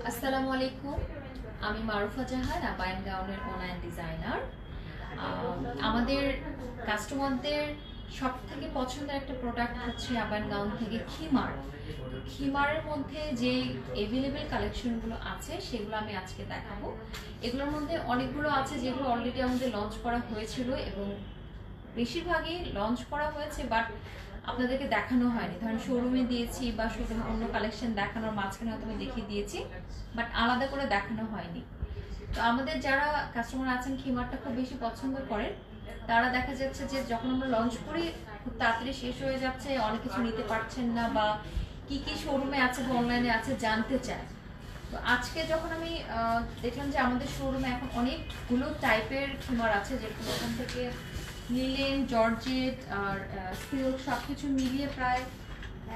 আসসালামু আলাইকুম, আমি মারুফা জাহান, আবায়ান গাউনের অনলাইন ডিজাইনার। আমাদের কাস্টমারদের সব থেকে পছন্দের একটা প্রোডাক্ট হচ্ছে আবায়ান গাউন থেকে খিমার। খিমারের মধ্যে যে এভেলেবেল কালেকশনগুলো আছে সেগুলো আমি আজকে দেখাবো। এগুলোর মধ্যে অনেকগুলো আছে যেগুলো অলরেডি আমাদের লঞ্চ করা হয়েছিল এবং বেশিরভাগই লঞ্চ করা হয়েছে, বাট আপনাদেরকে দেখানো হয়নি। ধরেন শোরুমে দিয়েছি বা শোরুমে অন্য কালেকশন দেখানোর মাঝখানে হয়তো আমি দেখিয়ে দিয়েছি, বাট আলাদা করে দেখানো হয়নি। তো আমাদের যারা কাস্টমার আছেন খিমারটা খুব বেশি পছন্দ করেন, তারা দেখা যাচ্ছে যে যখন আমরা লঞ্চ করি খুব তাড়াতাড়ি শেষ হয়ে যাচ্ছে, অনেক কিছু নিতে পারছেন না বা কি কি শোরুমে আছে বা অনলাইনে আছে জানতে চায়। তো আজকে যখন আমি দেখলাম যে আমাদের শোরুমে এখন অনেকগুলো টাইপের খিমার আছে, যেগুলো ওখান থেকে লিলেন, জর্জেট আর সিল্ক সবকিছু মিলিয়ে প্রায়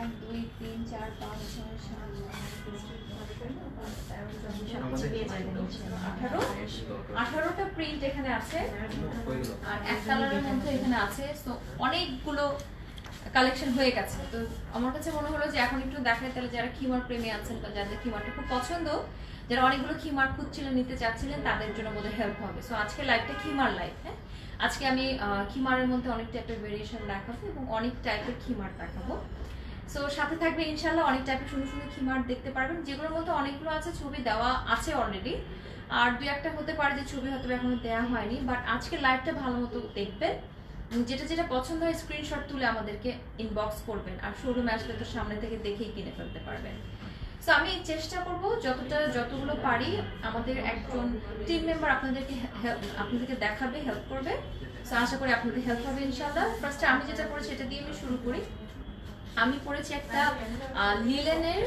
1 2 3 4 5 6 7 18টা প্রিন্ট এখানে আছে আর এক কালারের মধ্যে এখানে আছে। তো অনেকগুলো কালেকশন হয়ে গেছে। তো আমার কাছে মনে হলো যে এখন একটু দেখাই, তাহলে যারা খিমার প্রেমী আছেন বা যাদের খিমারটা খুব পছন্দ, যারা অনেকগুলো খিমার খুঁজছিলেন, নিতে চাচ্ছিলেন, তাদের জন্য বোধহয় হেল্প হবে। সো আজকে লাইভটা খিমার লাইভ। হ্যাঁ, আজকে আমি খিমারের মধ্যে অনেক টাইপের ভেরিয়েশন দেখাবো এবং অনেক টাইপের খিমার দেখাবো। সো সাথে থাকবে ইনশাল্লাহ, অনেক টাইপের সুন্দর সুন্দর খিমার দেখতে পারবেন, যেগুলোর মধ্যে অনেকগুলো আছে ছবি দেওয়া আছে অলরেডি, আর দু একটা হতে পারে যে ছবি হয়তো এখনো দেওয়া হয়নি। বাট আজকে লাইভটা ভালো মতো দেখবেন, যেটা যেটা পছন্দ হয় স্ক্রিনশট তুলে আমাদেরকে ইনবক্স করবেন, আর শোরুমে আসলে তো সামনে থেকে দেখেই কিনে ফেলতে পারবেন। সো আমি চেষ্টা করব যতগুলো পারি, আমাদের একজন টিম মেম্বার আপনাদেরকে দেখাবে, হেল্প করবে। সো আশা করি আপনাদের হেল্প হবে ইনশাআল্লাহ। ফার্স্টে আমি যেটা পড়েছি এটা দিয়ে আমি শুরু করি। আমি পড়েছি একটা লিলেনের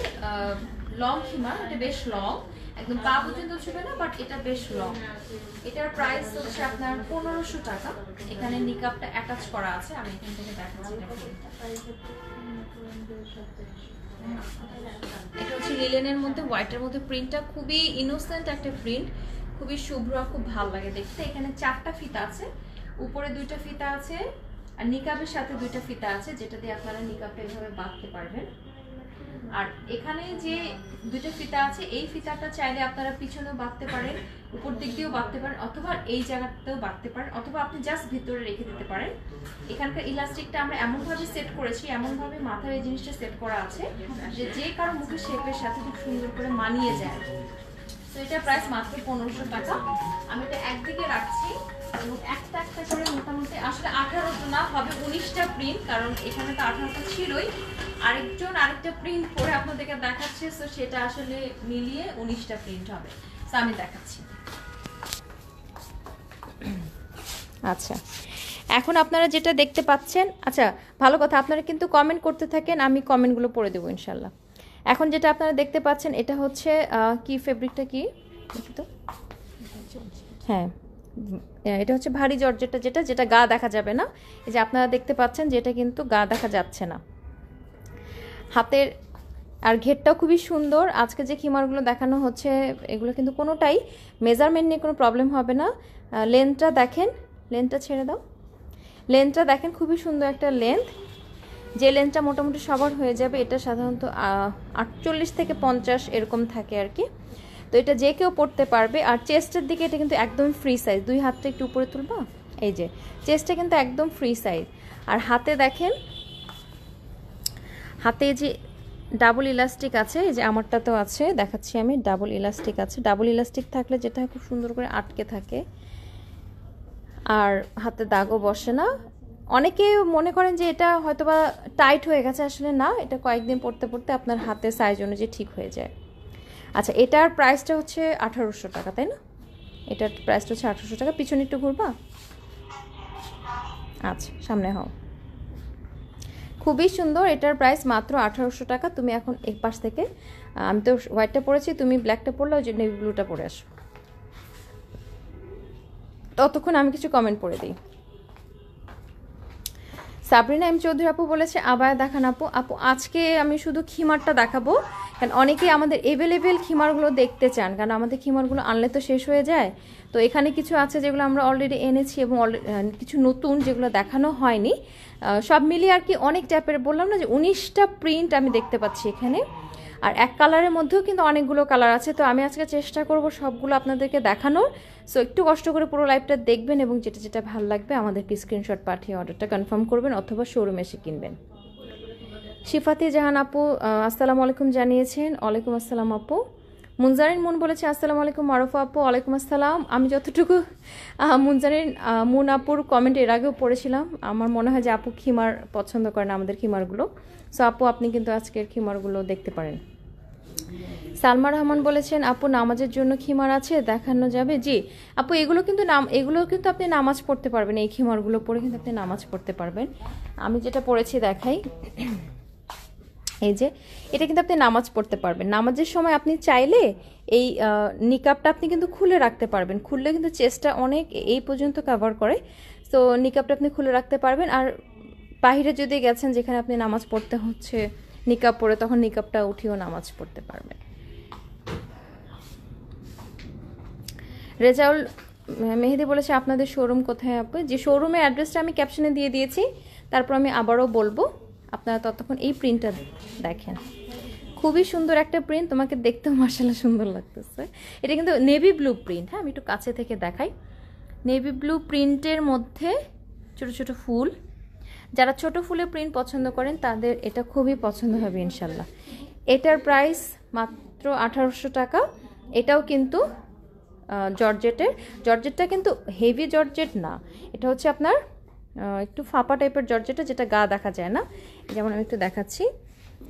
লং খিমার। এটা বেশ লং, একদম পা পর্যন্ত ছিল না, বাট এটা বেশ লং। এটার প্রাইস হচ্ছে আপনার 1500 টাকা। এখানে নিকাবটা অ্যাটাচ করা আছে, আমি এখান থেকে দেখাচ্ছি। এটা হচ্ছে লিলেনের মধ্যে হোয়াইটের মধ্যে প্রিন্টটা খুবই ইনোসেন্ট একটা প্রিন্ট, খুবই শুভ্র, খুব ভালো লাগে দেখতে। এখানে 4টা ফিতা আছে, উপরে 2টা ফিতা আছে আর নিকাবের সাথে 2টা ফিতা আছে, যেটা দিয়ে আপনারা নিকাবটা এভাবে বাঁধতে পারবেন। আর এখানে যে 2টা ফিতা আছে, এই ফিতাটা চাইলে আপনারা পিছনেও বাঁধতে পারেন, উপর দিক দিয়েও বাঁধতে পারেন, অথবা এই জায়গাতেও বাঁধতে পারেন, অথবা আপনি জাস্ট ভিতরে রেখে দিতে পারেন। এখানকার ইলাস্টিকটা আমরা এমনভাবে সেট করেছি, এমনভাবে মাথায় এই জিনিসটা সেট করা আছে যে কারো মুখের শেপের সাথে খুব সুন্দর করে মানিয়ে যায়। তো এটা প্রাইস মাত্র 1500 টাকা। আমি এটা একদিকে রাখছি এবং একটা একটা করে মোটামুটি আসলে 18টা না, হবে 19টা প্রিন্ট, কারণ এখানে তো 18টা ছিলই। আরেকটা প্রিন্ট করে আপনাদেরকে দেখাচ্ছে, তো সেটা আসলে মিলিয়ে 19টা প্রিন্ট হবে। তো আমি দেখাচ্ছি। আচ্ছা, এখন আপনারা যেটা দেখতে পাচ্ছেন, আচ্ছা ভালো কথা, আপনারা কিন্তু কমেন্ট করতে থাকেন, আমি কমেন্টগুলো পড়ে দেবো ইনশাল্লাহ। এখন যেটা আপনারা দেখতে পাচ্ছেন এটা হচ্ছে কি ফেব্রিকটা কি তো, হ্যাঁ এটা হচ্ছে ভারী জর্জেটটা, যেটা গা দেখা যাবে না। এই যে আপনারা দেখতে পাচ্ছেন যে এটা কিন্তু গা দেখা যাচ্ছে না। হাতের আর ঘেরটাও খুবই সুন্দর। আজকে যে খিমারগুলো দেখানো হচ্ছে এগুলো কিন্তু কোনোটাই মেজারমেন্ট নিয়ে কোনো প্রবলেম হবে না। লেন্থটা দেখেন, লেন্থটা ছেড়ে দাও, লেন্থটা দেখেন খুবই সুন্দর একটা লেন্থ, যে লেন্থটা মোটামুটি সবার হয়ে যাবে। এটা সাধারণত 48 থেকে 50 এরকম থাকে আর কি। তো এটা যে কেউ পড়তে পারবে। আর চেস্টের দিকে এটা কিন্তু একদম ফ্রি সাইজ, দুই হাতটা একটু উপরে তুলবা, এই যে চেস্টটা কিন্তু একদম ফ্রি সাইজ। আর হাতে দেখেন, হাতে যে ডাবল ইলাস্টিক আছে, এই যে আমারটাতেও আছে, দেখাচ্ছি আমি, ডাবল ইলাস্টিক আছে। ডাবল ইলাস্টিক থাকলে যেটা খুব সুন্দর করে আটকে থাকে আর হাতে দাগও বসে না। অনেকে মনে করেন যে এটা হয়তোবা টাইট হয়ে গেছে, আসলে না, এটা কয়েকদিন পরতে পরতে আপনার হাতের সাইজ অনুযায়ী ঠিক হয়ে যায়। আচ্ছা, এটার প্রাইসটা হচ্ছে 1800 টাকা, তাই না? এটার প্রাইসটা হচ্ছে 1800 টাকা। পিছনে একটু ঘুরবা, আচ্ছা সামনে হও। খুবই সুন্দর, এটার প্রাইস মাত্র 1800 টাকা। তুমি এখন এক পাশ থেকে, আমি তো হোয়াইটটা পরেছি, তুমি ব্ল্যাকটা পরলে ওই যে নেভি ব্লুটা পরে আসো, ততক্ষণ আমি কিছু কমেন্ট পড়ে দিই। সাবরিনা এম চৌধুরী আপু বলেছে আবায়া দেখান আপু। আপু আজকে আমি শুধু খিমারটা দেখাবো, কারণ অনেকেই আমাদের এভেলেবেল খিমারগুলো দেখতে চান, কারণ আমাদের খিমারগুলো আনলে তো শেষ হয়ে যায়। তো এখানে কিছু আছে যেগুলো আমরা অলরেডি এনেছি এবং কিছু নতুন যেগুলো দেখানো হয়নি। সব মিলিয়ে আর কি অনেক টাইপের, বললাম না যে 19টা প্রিন্ট আমি দেখতে পাচ্ছি এখানে। আর এক কালারের মধ্যেও কিন্তু অনেকগুলো কালার আছে। তো আমি আজকে চেষ্টা করব সবগুলো আপনাদেরকে দেখানোর। সো একটু কষ্ট করে পুরো লাইভটা দেখবেন এবং যেটা যেটা ভালো লাগবে আমাদেরকে স্ক্রিনশট পাঠিয়ে অর্ডারটা কনফার্ম করবেন অথবা শোরুমে এসে কিনবেন। শিফাতি জাহান আপু আসসালামু আলাইকুম জানিয়েছেন। ওয়ালাইকুম আসসালাম আপু। মুনজারিন মুন বলেছে আসসালামু আলাইকুম মারুফা আপু। ওয়ালাইকুম আসসালাম। আমি যতটুকু মুনজারিন মুন আপুর কমেন্ট এর আগেও পড়েছিলাম, আমার মনে হয় যে আপু খিমার পছন্দ করেন, আমাদের খিমারগুলো। সো আপু আপনি কিন্তু আজকের খিমারগুলো দেখতে পারেন। সালমা রহমান বলেছেন আপু নামাজের জন্য খিমার আছে, দেখানো যাবে? জি আপু, এগুলো কিন্তু আপনি নামাজ পড়তে পারবেন, এই খিমারগুলো পরে কিন্তু আপনি নামাজ পড়তে পারবেন। আমি যেটা পড়েছি দেখাই, এই যে এটা কিন্তু আপনি নামাজ পড়তে পারবেন। নামাজের সময় আপনি চাইলে এই নিকাবটা আপনি কিন্তু খুলে রাখতে পারবেন, খুললে কিন্তু চেস্টটা অনেক এই পর্যন্ত কভার করে। তো নিকাবটা আপনি খুলে রাখতে পারবেন। আর বাহিরে যদি গেছেন যেখানে আপনি নামাজ পড়তে হচ্ছে নিকাব পরে, তখন নিকাবটা উঠিয়েও নামাজ পড়তে পারবেন। রেজাউল মেহেদি বলেছে আপনাদের শোরুম কোথায় আপু? যে শোরুমের অ্যাড্রেসটা আমি ক্যাপশনে দিয়ে দিয়েছি, তারপর আমি আবারও বলবো, আপনারা ততক্ষণ এই প্রিন্টটা দেখেন। খুবই সুন্দর একটা প্রিন্ট, তোমাকে দেখতেও মাশাআল্লাহ সুন্দর লাগতেছে। এটা কিন্তু নেভি ব্লু প্রিন্ট। হ্যাঁ, আমি একটু কাছে থেকে দেখাই। নেভি ব্লু প্রিন্টের মধ্যে ছোট ছোট ফুল, যারা ছোট ফুলের প্রিন্ট পছন্দ করেন তাদের এটা খুবই পছন্দ হবে ইনশাল্লাহ। এটার প্রাইস মাত্র 1800 টাকা। এটাও কিন্তু জর্জেটটা কিন্তু হেভি জর্জেট না, এটা হচ্ছে আপনার একটু ফাঁপা টাইপের জর্জেটটা, যেটা গা দেখা যায় না। যেমন আমি একটু দেখাচ্ছি,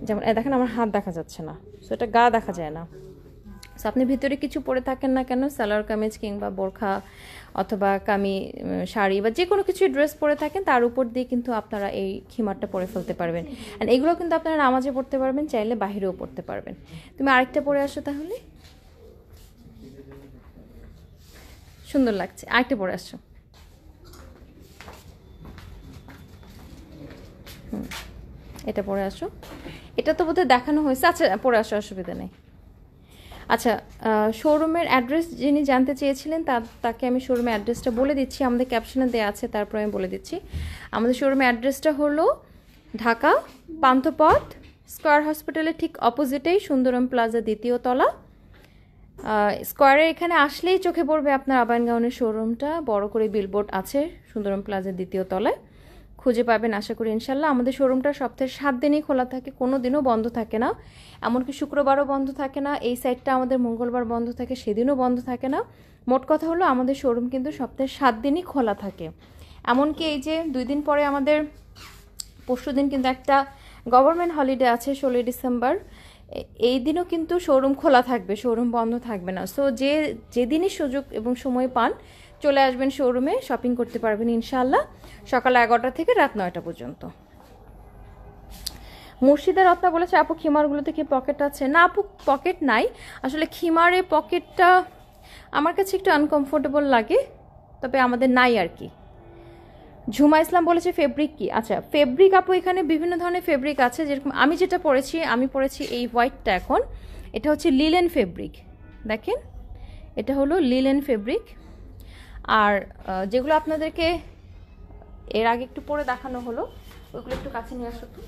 যেমন দেখেন আমার হাত দেখা যাচ্ছে না, সো এটা গা দেখা যায় না। সো আপনি ভিতরে কিছু পরে থাকেন না কেন, সালোয়ার কামিজ কিংবা বোরখা অথবা শাড়ি বা যে কোনো কিছু ড্রেস পরে থাকেন, তার উপর দিয়ে কিন্তু আপনারা এই খিমারটা পরে ফেলতে পারবেন। অ্যান্ড এগুলো কিন্তু আপনারা নামাজে পড়তে পারবেন, চাইলে বাহিরেও পড়তে পারবেন। তুমি আরেকটা পরে আসো তাহলে, সুন্দর লাগছে। আরেকটা পরে আসো। এটা পরে আসো। এটা তো বোধহয় দেখানো হয়েছে। আচ্ছা পরে আসো, অসুবিধা নেই। আচ্ছা, শোরুমের অ্যাড্রেস যিনি জানতে চেয়েছিলেন তাকে আমি শোরুমের অ্যাড্রেসটা বলে দিচ্ছি, আমাদের ক্যাপশনে দেওয়া আছে, তারপর আমি বলে দিচ্ছি। আমাদের শোরুমের অ্যাড্রেসটা হলো ঢাকা পান্থপথ স্কয়ার হসপিটালের ঠিক অপোজিটেই সুন্দরম প্লাজা 2য় তলা। স্কয়ারে এখানে আসলেই চোখে পড়বে আপনার আবায়ন গাউনের শোরুমটা, বড় করে বিলবোর্ড আছে সুন্দরম প্লাজা 2য় তলায়, খুঁজে পাবেন আশা করি ইনশাল্লাহ। আমাদের শোরুমটা সপ্তাহে 7 দিনই খোলা থাকে, কোনো দিনও বন্ধ থাকে না, এমনকি শুক্রবারও বন্ধ থাকে না। এই সাইডটা আমাদের মঙ্গলবার বন্ধ থাকে, সেদিনও বন্ধ থাকে না। মোট কথা হলো আমাদের শোরুম কিন্তু সপ্তাহে 7 দিনই খোলা থাকে। এমনকি এই যে 2 দিন পরে আমাদের পরশুদিন কিন্তু একটা গভর্নমেন্ট হলিডে আছে 16 ডিসেম্বর, এই দিনও কিন্তু শোরুম খোলা থাকবে, শোরুম বন্ধ থাকবে না। সো যেদিনই সুযোগ এবং সময় পান চলে আসবেন শোরুমে, শপিং করতে পারবেন ইনশাআল্লাহ, সকাল 11টা থেকে রাত 9টা পর্যন্ত। মুর্শিদা রত্না বলেছে আপু খিমারগুলোতে কি পকেট আছে? না আপু, পকেট নাই আসলে। খিমারে পকেটটা আমার কাছে একটু আনকমফোর্টেবল লাগে, তবে আমাদের নাই আর কি। ঝুমা ইসলাম বলেছে ফেব্রিক কি? আচ্ছা, ফেব্রিক আপু এখানে বিভিন্ন ধরনের ফেব্রিক আছে, যেরকম আমি যেটা পরেছি, আমি পরেছি এই হোয়াইটটা। এখন এটা হচ্ছে লিলেন ফেব্রিক, দেখেন এটা হলো লিলেন ফেব্রিক। আর যেগুলো আপনাদেরকে এর আগে একটু পরে দেখানো হলো, ওইগুলো একটু কাছে নিয়ে আসো তো,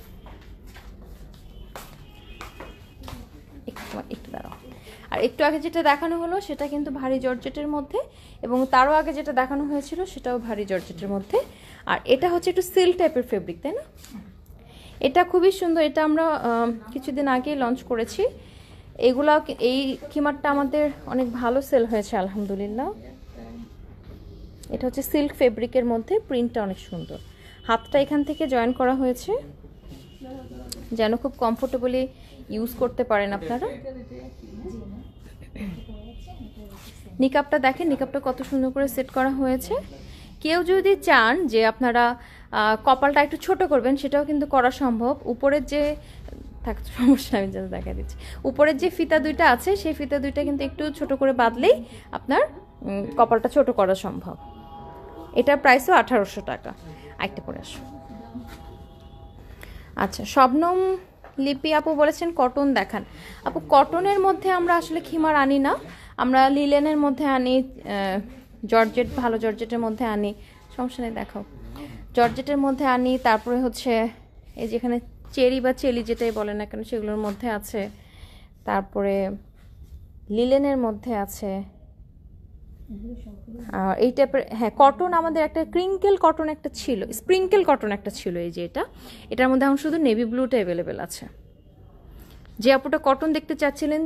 একটু দাঁড়াও। আর একটু আগে যেটা দেখানো হলো সেটা কিন্তু ভারী জর্জেটের মধ্যে, এবং তারও আগে যেটা দেখানো হয়েছিল সেটাও ভারী জর্জেটের মধ্যে। আর এটা হচ্ছে একটু সিল্ক টাইপের ফেব্রিক, তাই না? এটা খুবই সুন্দর, এটা আমরা কিছুদিন আগে লঞ্চ করেছি। এগুলা এই খিমারটা আমাদের অনেক ভালো সেল হয়েছে আলহামদুলিল্লাহ। এটা হচ্ছে সিল্ক ফেব্রিকের মধ্যে, প্রিন্টটা অনেক সুন্দর। হাতটা এখান থেকে জয়েন করা হয়েছে যেন খুব কমফোর্টেবলি ইউজ করতে পারেন আপনারা। নিকাবটা দেখেন, নিকাবটা কত সুন্দর করে সেট করা হয়েছে। কেউ যদি চান যে আপনারা কপালটা একটু ছোট করবেন, সেটাও কিন্তু করা সম্ভব। উপরের যে সমস্যা, আমি যেটা দেখা দিচ্ছি, উপরের যে ফিতা দুইটা আছে সেই ফিতা দুইটা কিন্তু একটু ছোট করে বাঁধলেই আপনার কপালটা ছোট করা সম্ভব। এটার প্রাইসও 1800 টাকা। আরেকটা পরে আসো। আচ্ছা, শবনম লিপি আপু বলেছেন কটন দেখান। আপু কটনের মধ্যে আমরা আসলে খিমার আনি না, আমরা লিলেনের মধ্যে আনি, জর্জেট ভালো জর্জেটের মধ্যে আনি। সমস্যা নেই, দেখাও। জর্জেটের মধ্যে আনি, তারপরে হচ্ছে এই যেখানে চেরি বা চেলি যেটাই বলে না কেন সেগুলোর মধ্যে আছে, তারপরে লিলেনের মধ্যে আছে, আর এই টাইপের হ্যাঁ কটন আমাদের একটা ক্রিঙ্কেল কটন একটা ছিল, স্প্রিঙ্কেল কটন একটা ছিল, এই যে এটার মধ্যে এখন শুধু নেভি ব্লুটা অ্যাভেলেবেল আছে। যে আপুটা কটন দেখতে চাচ্ছিলেন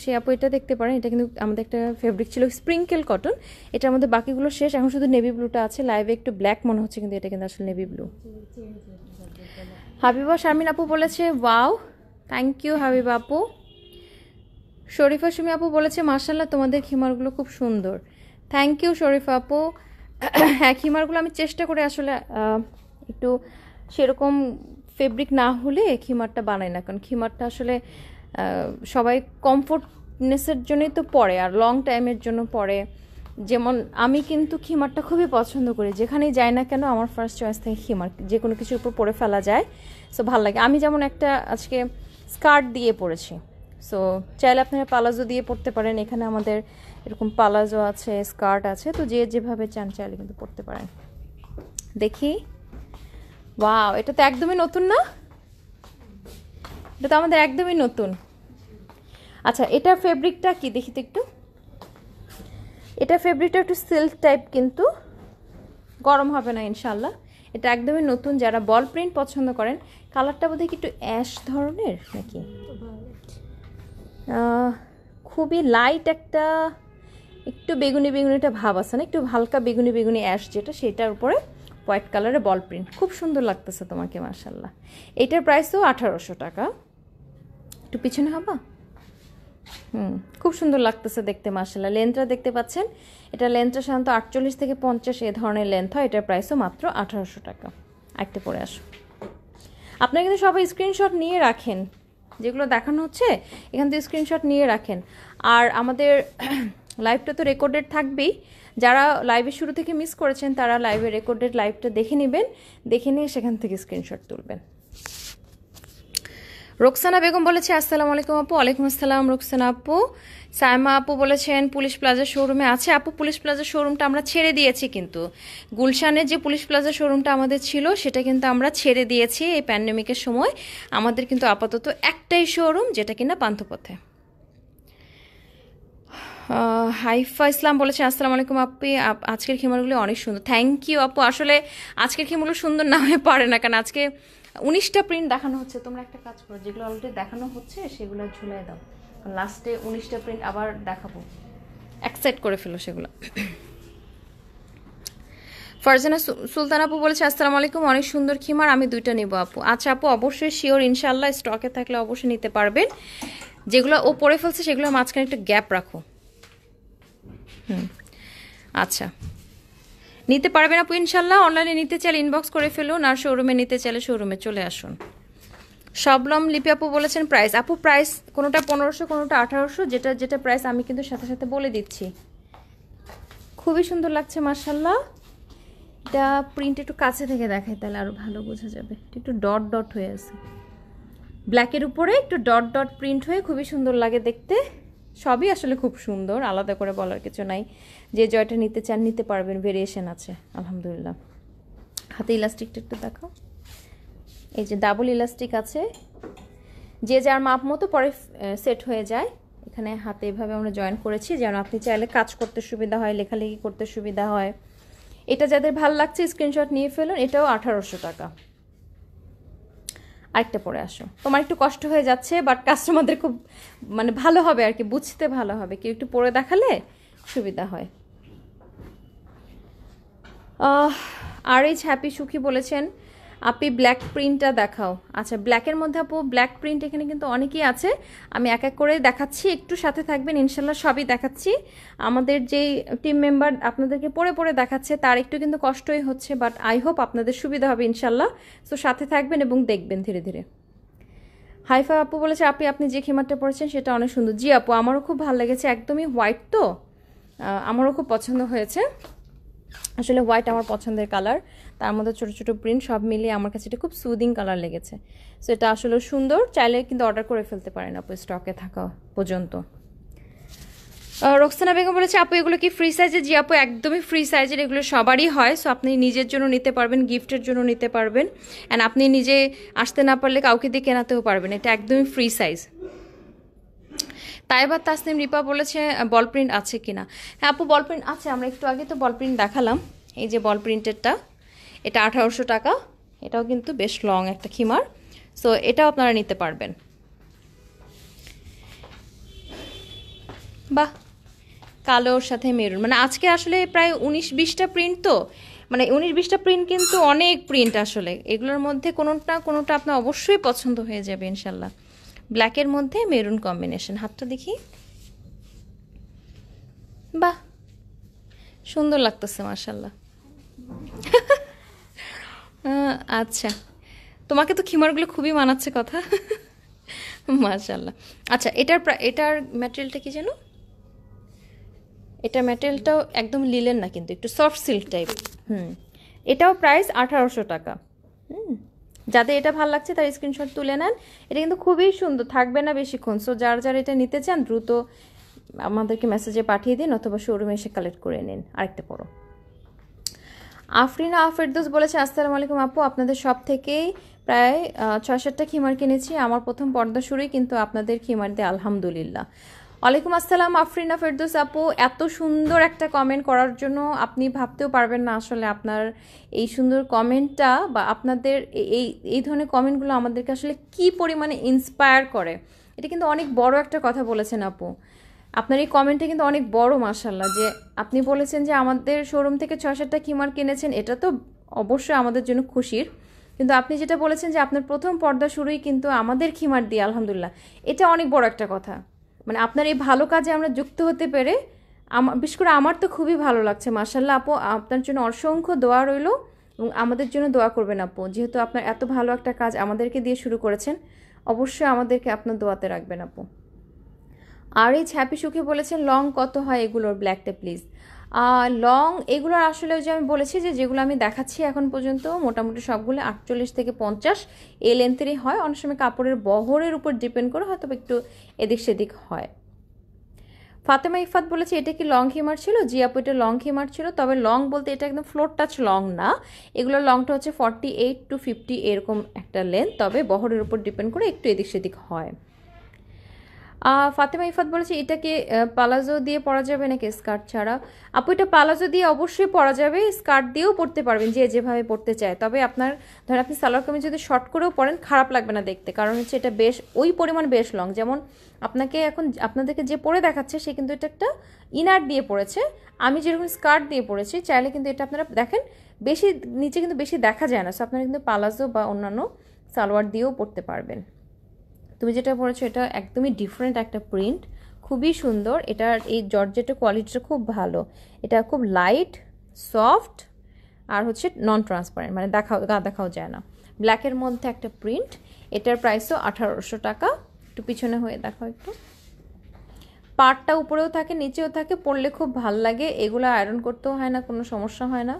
সেই আপু এটা দেখতে পারেন, এটা কিন্তু আমাদের একটা ফেব্রিক ছিল স্প্রিঙ্কেল কটন, এটার মধ্যে বাকিগুলো শেষ, এখন শুধু নেভি ব্লুটা আছে। লাইভে একটু ব্ল্যাক মনে হচ্ছে কিন্তু এটা কিন্তু আসলে নেভি ব্লু। হাবিবা শারমিন আপু বলেছে ওয়াও, থ্যাংক ইউ হাবিবা আপু। শরীফা সুমি আপু বলেছে মাশাআল্লাহ তোমাদের খিমারগুলো খুব সুন্দর, থ্যাংক ইউ শরীফা আপু। হ্যাঁ খিমারগুলো আমি চেষ্টা করে আসলে একটু সেরকম ফেব্রিক না হলে খিমারটা বানাই না, কারণ খিমারটা আসলে সবাই কমফোর্টনেসের জন্যই তো পরে আর লং টাইমের জন্য পরে। যেমন আমি কিন্তু খিমারটা খুবই পছন্দ করি, যেখানেই যাই না কেন আমার ফার্স্ট চয়েস থাকে খিমার, যে কোনো কিছুর উপর পরে ফেলা যায়, সো ভালো লাগে। আমি যেমন একটা আজকে স্কার্ট দিয়ে পরেছি, সো চাইলে আপনারা পালাজো দিয়ে পরতে পারেন, এখানে আমাদের এরকম পালাজো আছে, স্কার্ট আছে, তো যে যেভাবে চান চাইলে কিন্তু পরতে পারেন। দেখি ওয়াও, এটা তো একদমই নতুন না, এটা তো আমাদের একদমই নতুন। আচ্ছা এটার ফেব্রিকটা কি দেখি তো একটু, এটা ফেব্রিকটা একটু সিল্ক টাইপ, কিন্তু গরম হবে না ইনশাল্লাহ। এটা একদমই নতুন, যারা বল প্রিন্ট পছন্দ করেন। কালারটা বোধহয় কি একটু অ্যাশ ধরনের নাকি, খুবই লাইট একটা একটু বেগুনি বেগুনিটা ভাব আছে না, একটু হালকা বেগুনি বেগুনি অ্যাশ যেটা, সেটার উপরে হোয়াইট কালারের বল প্রিন্ট, খুব সুন্দর লাগতেছে তোমাকে মাশাআল্লাহ। এটার প্রাইসও 1800 টাকা। একটু পিছনে হবা, খুব সুন্দর লাগতেছে দেখতে মাশাআল্লাহ। লেন্থটা দেখতে পাচ্ছেন, এটা লেন্থটা সাধারণত 48 থেকে 50 এ ধরনের লেন্থ হয়, এটার প্রাইসও মাত্র 1800 টাকা। একটা পরে আসো, আপনারা কিন্তু সবাই স্ক্রিনশট নিয়ে রাখেন, যেগুলো দেখানো হচ্ছে এখান থেকে স্ক্রিনশট নিয়ে রাখেন। আর আমাদের লাইভটা তো রেকর্ডেড থাকবেই, যারা লাইভের শুরু থেকে মিস করেছেন তারা লাইভে রেকর্ডেড লাইভটা দেখে নেবেন, দেখে নিয়ে সেখান থেকে স্ক্রিনশট তুলবেন। রোকসানা বেগম বলেছে আসসালামু আলাইকুম আপু। ওয়ালাইকুম আসসালাম রোকসানা আপু। সাইমা আপু বলেছেন পুলিশ প্লাজা শোরুমে আছে। আপু পুলিশ প্লাজা শোরুমটা আমরা ছেড়ে দিয়েছি, কিন্তু গুলশানের যে পুলিশ প্লাজা শোরুমটা আমাদের ছিল সেটা কিন্তু আমরা ছেড়ে দিয়েছি এই প্যান্ডেমিকের সময়। আমাদের কিন্তু আপাতত একটাই শোরুম, যেটা কিনা পান্থপথে। হাইফা ইসলাম বলেছে আসসালামু আলাইকুম আপু, আজকের খিমারগুলো অনেক সুন্দর। থ্যাংক ইউ আপু। আসলে আজকের খিমারগুলো সুন্দর না হয়ে পারে না, কারণ আজকে 19টা প্রিন্ট দেখানো হচ্ছে। তোমরা একটা কাজ করো, যেগুলো অলরেডি দেখানো হচ্ছে সেগুলো ঝুলাই দাও, লাস্টে 19টা প্রিন্ট আবার দেখাবো, অ্যাকসেপ্ট করে ফেলো সেগুলো। ফারজানা সুলতান আপু বলেছে আসসালামু আলাইকুম, অনেক সুন্দর খিমার, আমি 2টা নিব আপু। আচ্ছা আপু অবশ্যই শিওর, ইনশাল্লাহ স্টকে থাকলে অবশ্যই নিতে পারবেন। যেগুলো ও পরে ফেলছে সেগুলো মাঝখানে একটা গ্যাপ রাখো। আচ্ছা নিতে পারবেন আপু ইনশাল্লাহ। অনলাইনে নিতে চাইলে ইনবক্স করে ফেলুন, আর শোরুমে নিতে চাইলে শোরুমে চলে আসুন। শবলম লিপি আপু বলেছেন প্রাইস। আপু প্রাইস কোনোটা 1500, কোনোটা 1800, যেটা যেটা প্রাইস আমি কিন্তু সাথে সাথে বলে দিচ্ছি। খুবই সুন্দর লাগছে মাশাআল্লাহ। এটা প্রিন্ট একটু কাছে থেকে দেখাই তাহলে আরো ভালো বোঝা যাবে। একটু ডট ডট হয়ে আছে, ব্ল্যাকের উপরে একটু ডট ডট প্রিন্ট হয়ে খুবই সুন্দর লাগে দেখতে। সবই আসলে খুব সুন্দর, আলাদা করে বলার কিছু নাই। যে জয়টা নিতে চান নিতে পারবেন, ভেরিয়েশন আছে আলহামদুলিল্লাহ। হাতে ইলাস্টিকটা একটু দেখাও, এই যে ডাবল ইলাস্টিক আছে, যে যার মাপ মতো পরে সেট হয়ে যায়। এখানে হাতে এভাবে আমরা জয়েন করেছি যেন আপনি চাইলে কাজ করতে সুবিধা হয়, লেখালেখি করতে সুবিধা হয়। এটা যাদের ভালো লাগছে স্ক্রিনশট নিয়ে ফেলুন, এটাও 1800 টাকা। আরেকটা পরে আসো, তোমার একটু কষ্ট হয়ে যাচ্ছে বাট কাস্টমারদের খুব মানে ভালো হবে আর কি, বুঝতে ভালো হবে, কেউ একটু পরে দেখালে সুবিধা হয়। আর এইচ হ্যাপি সুখী বলেছেন আপনি ব্ল্যাক প্রিন্টটা দেখাও। আচ্ছা ব্ল্যাকের মধ্যে আপু ব্ল্যাক প্রিন্ট এখানে কিন্তু অনেকই আছে, আমি এক এক করে দেখাচ্ছি, একটু সাথে থাকবেন ইনশাল্লাহ সবই দেখাচ্ছি। আমাদের যেই টিম মেম্বার আপনাদেরকে পরে পরে দেখাচ্ছে তার একটু কিন্তু কষ্টই হচ্ছে, বাট আই হোপ আপনাদের সুবিধা হবে ইনশাল্লাহ। সো সাথে থাকবেন এবং দেখবেন ধীরে ধীরে। হাইফা আপু বলেছে আপনি যে খিমারটা পরেছেন সেটা অনেক সুন্দর। জি আপু আমারও খুব ভালো লেগেছে, একদমই হোয়াইট তো আমারও খুব পছন্দ হয়েছে। আসলে হোয়াইট আমার পছন্দের কালার, তার মধ্যে ছোটো ছোটো প্রিন্ট সব মিলিয়ে আমার কাছে এটা খুব সুদিং কালার লেগেছে। সো এটা আসলে সুন্দর, চাইলে কিন্তু অর্ডার করে ফেলতে পারেন আপু স্টকে থাকা পর্যন্ত। রোকসানা বেগম বলেছে আপু এগুলো কি ফ্রি সাইজের? জি আপু একদমই ফ্রি সাইজের, এগুলো সবারই হয়। সো আপনি নিজের জন্য নিতে পারবেন, গিফটের জন্য নিতে পারবেন, অ্যান্ড আপনি নিজে আসতে না পারলে কাউকে দিয়ে কেনাতেও পারবেন। এটা একদমই ফ্রি সাইজ। তাইবা তাসনিম রিপা বলেছে বল প্রিন্ট আছে কিনা? হ্যাঁ আপু বল প্রিন্ট আছে, আমরা একটু আগে তো বল প্রিন্ট দেখালাম। এই যে বল প্রিন্টেরটা, এটা 1800 টাকা। এটাও কিন্তু বেশ লং একটা খিমার, সো এটাও আপনারা নিতে পারবেন। বাহ, কালোর সাথে মেরুন, মানে আজকে আসলে প্রায় 19-20টা প্রিন্ট, তো মানে 19-20টা প্রিন্ট কিন্তু অনেক প্রিন্ট আসলে। এগুলোর মধ্যে কোনোটা আপনার অবশ্যই পছন্দ হয়ে যাবে ইনশাল্লাহ। ব্ল্যাকের মধ্যে মেরুন কম্বিনেশন, হাতটা দেখি, বাহ সুন্দর লাগতেছে মাশাল্লাহ। আচ্ছা, তোমাকে তো খিমারগুলো খুবই মানাচ্ছে কথা। মাশাল্লাহ। আচ্ছা, এটার ম্যাটেরিয়ালটা কি যেন? এটা ম্যাটেরিয়ালটাও একদম লিলেন না, কিন্তু একটু সফট সিল্ক টাইপ। এটাও প্রাইস 1800 টাকা। যাদের এটা ভালো লাগছে তার স্ক্রিনশট তুলে নেন। এটা কিন্তু খুবই সুন্দর, থাকবে না বেশিক্ষণ। সো যারা এটা নিতে চান দ্রুত আমাদেরকে মেসেজে পাঠিয়ে দিন, অথবা শোরুমে এসে কালেক্ট করে নিন। আরেকটা পরো। আফরিনা ফেরদৌস বলেছে আসসালামু আলাইকুম আপু, আপনাদের সব থেকেই প্রায় 6-7টা খিমার কিনেছি। আমার প্রথম পর্দা শুরুই কিন্তু আপনাদের খিমার দিয়ে, আলহামদুলিল্লাহ। ওয়ালাইকুম আসসালাম আফরিনা ফেরদৌস আপু, এত সুন্দর একটা কমেন্ট করার জন্য আপনি ভাবতেও পারবেন না আসলে আপনার এই সুন্দর কমেন্টটা, বা আপনাদের এই ধরনের কমেন্টগুলো আমাদেরকে আসলে কি পরিমাণে ইন্সপায়ার করে। এটা কিন্তু অনেক বড় একটা কথা বলেছেন আপু। আপনার এই কমেন্টটা কিন্তু অনেক বড় মাশাল্লাহ, যে আপনি বলেছেন যে আমাদের শোরুম থেকে 6-7টা খিমার কিনেছেন, এটা তো অবশ্যই আমাদের জন্য খুশির। কিন্তু আপনি যেটা বলেছেন যে আপনার প্রথম পর্দা শুরুই কিন্তু আমাদের খিমার দিয়ে, আলহামদুলিল্লাহ, এটা অনেক বড় একটা কথা। মানে আপনার এই ভালো কাজে আমরা যুক্ত হতে পেরে বিশেষ করে আমার তো খুবই ভালো লাগছে মাশাল্লাহ আপু। আপনার জন্য অসংখ্য দোয়া রইল, এবং আমাদের জন্য দোয়া করবেন আপু। যেহেতু আপনার এত ভালো একটা কাজ আমাদেরকে দিয়ে শুরু করেছেন, অবশ্যই আমাদেরকে আপনার দোয়াতে রাখবেন আপু। আর এই হ্যাপি সুখী বলেছেন লং কত হয় এগুলোর, ব্ল্যাকটা প্লিজ। লং এগুলোর আসলে যে আমি বলেছি যে যেগুলো আমি দেখাচ্ছি এখন পর্যন্ত মোটামুটি সবগুলো 48 থেকে 50 এই লেন্থেরই হয়। অনেক সময় কাপড়ের বহরের উপর ডিপেন্ড করে হয়তো একটু এদিক সেদিক হয়। ফাতেমা ইফাত বলেছে এটা কি লং খিমার ছিল? জি আপু, এটা লং খিমার ছিল, তবে লং বলতে এটা একদম ফ্লোর টাচ লং না। এগুলোর লংটা হচ্ছে 48 to 50 এরকম একটা লেন্থ, তবে বহরের উপর ডিপেন্ড করে একটু এদিক সেদিক হয়। ফাতেমা ইফাত বলেছে এটাকে পালাজো দিয়ে পরা যাবে নাকি স্কার্ট ছাড়া? আপু এটা পালাজো দিয়ে অবশ্যই পরা যাবে, স্কার্ট দিয়েও পরতে পারবেন যে যেভাবে পরতে চায়। তবে আপনার ধরেন আপনি সালোয়ার কামিজ যদি শর্ট করেও পরেন খারাপ লাগবে না দেখতে, কারণ হচ্ছে এটা বেশ ওই পরিমাণ বেশ লং। যেমন আপনাদেরকে যে পরে দেখাচ্ছে সে কিন্তু এটা একটা ইনার দিয়ে পরেছে, আমি যেরকম স্কার্ট দিয়ে পরেছি। চাইলে কিন্তু এটা আপনারা দেখেন বেশি নিচে কিন্তু বেশি দেখা যায় না। সো আপনারা কিন্তু পালাজো বা অন্যান্য সালোয়ার দিয়েও পরতে পারবেন। তুমি যেটা পরেছো এটা একদমই ডিফারেন্ট একটা প্রিন্ট, খুবই সুন্দর। এটার এই জর্জেটের কোয়ালিটিটা খুব ভালো। এটা খুব লাইট, সফট, আর হচ্ছে নন ট্রান্সপারেন্ট, মানে গা দেখাও যায় না। ব্ল্যাকের মধ্যে একটা প্রিন্ট। এটার প্রাইসও 1800 টাকা। একটু পিছনে হয়ে দেখাও একটু। পাটটা উপরেও থাকে নিচেও থাকে, পরলে খুব ভাল লাগে। এগুলো আয়রন করতেও হয় না, কোনো সমস্যা হয় না।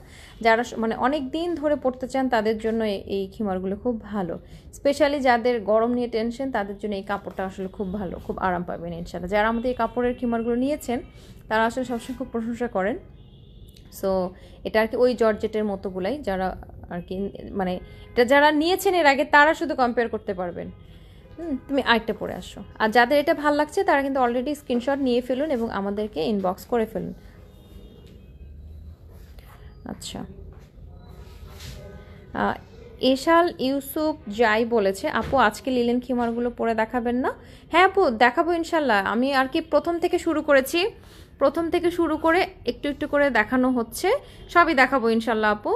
যারা মানে অনেক দিন ধরে পরতে চান তাদের জন্য এই খিমারগুলো খুব ভালো। স্পেশালি যাদের গরম নিয়ে টেনশন তাদের জন্য এই কাপড়টা আসলে খুব ভালো, খুব আরাম পাবেন ইনশাআল্লাহ। যারা আমাদের এই কাপড়ের খিমারগুলো নিয়েছেন তারা আসলে সবসময় খুব প্রশংসা করেন। সো এটা আর কি ওই জর্জেটের মতোগুলাই, যারা আর কি মানে এটা যারা নিয়েছেন এর আগে তারা শুধু কম্পেয়ার করতে পারবেন। তুমি আরেকটা পরে আসো। আর যাদের এটা ভালো লাগছে তারা কিন্তু অলরেডি স্ক্রিনশট নিয়ে ফেলুন এবং আমাদেরকে ইনবক্স করে ফেলুন। আচ্ছা, এশাল ইউসুফ যাই বলেছে আপু আজকে লিলেন খিমারগুলো পরে দেখাবেন না? হ্যাঁ আপু দেখাবো ইনশাল্লাহ। আমি আর কি প্রথম থেকে শুরু করেছি, প্রথম থেকে শুরু করে একটু একটু করে দেখানো হচ্ছে, সবই দেখাবো ইনশাল্লাহ আপু।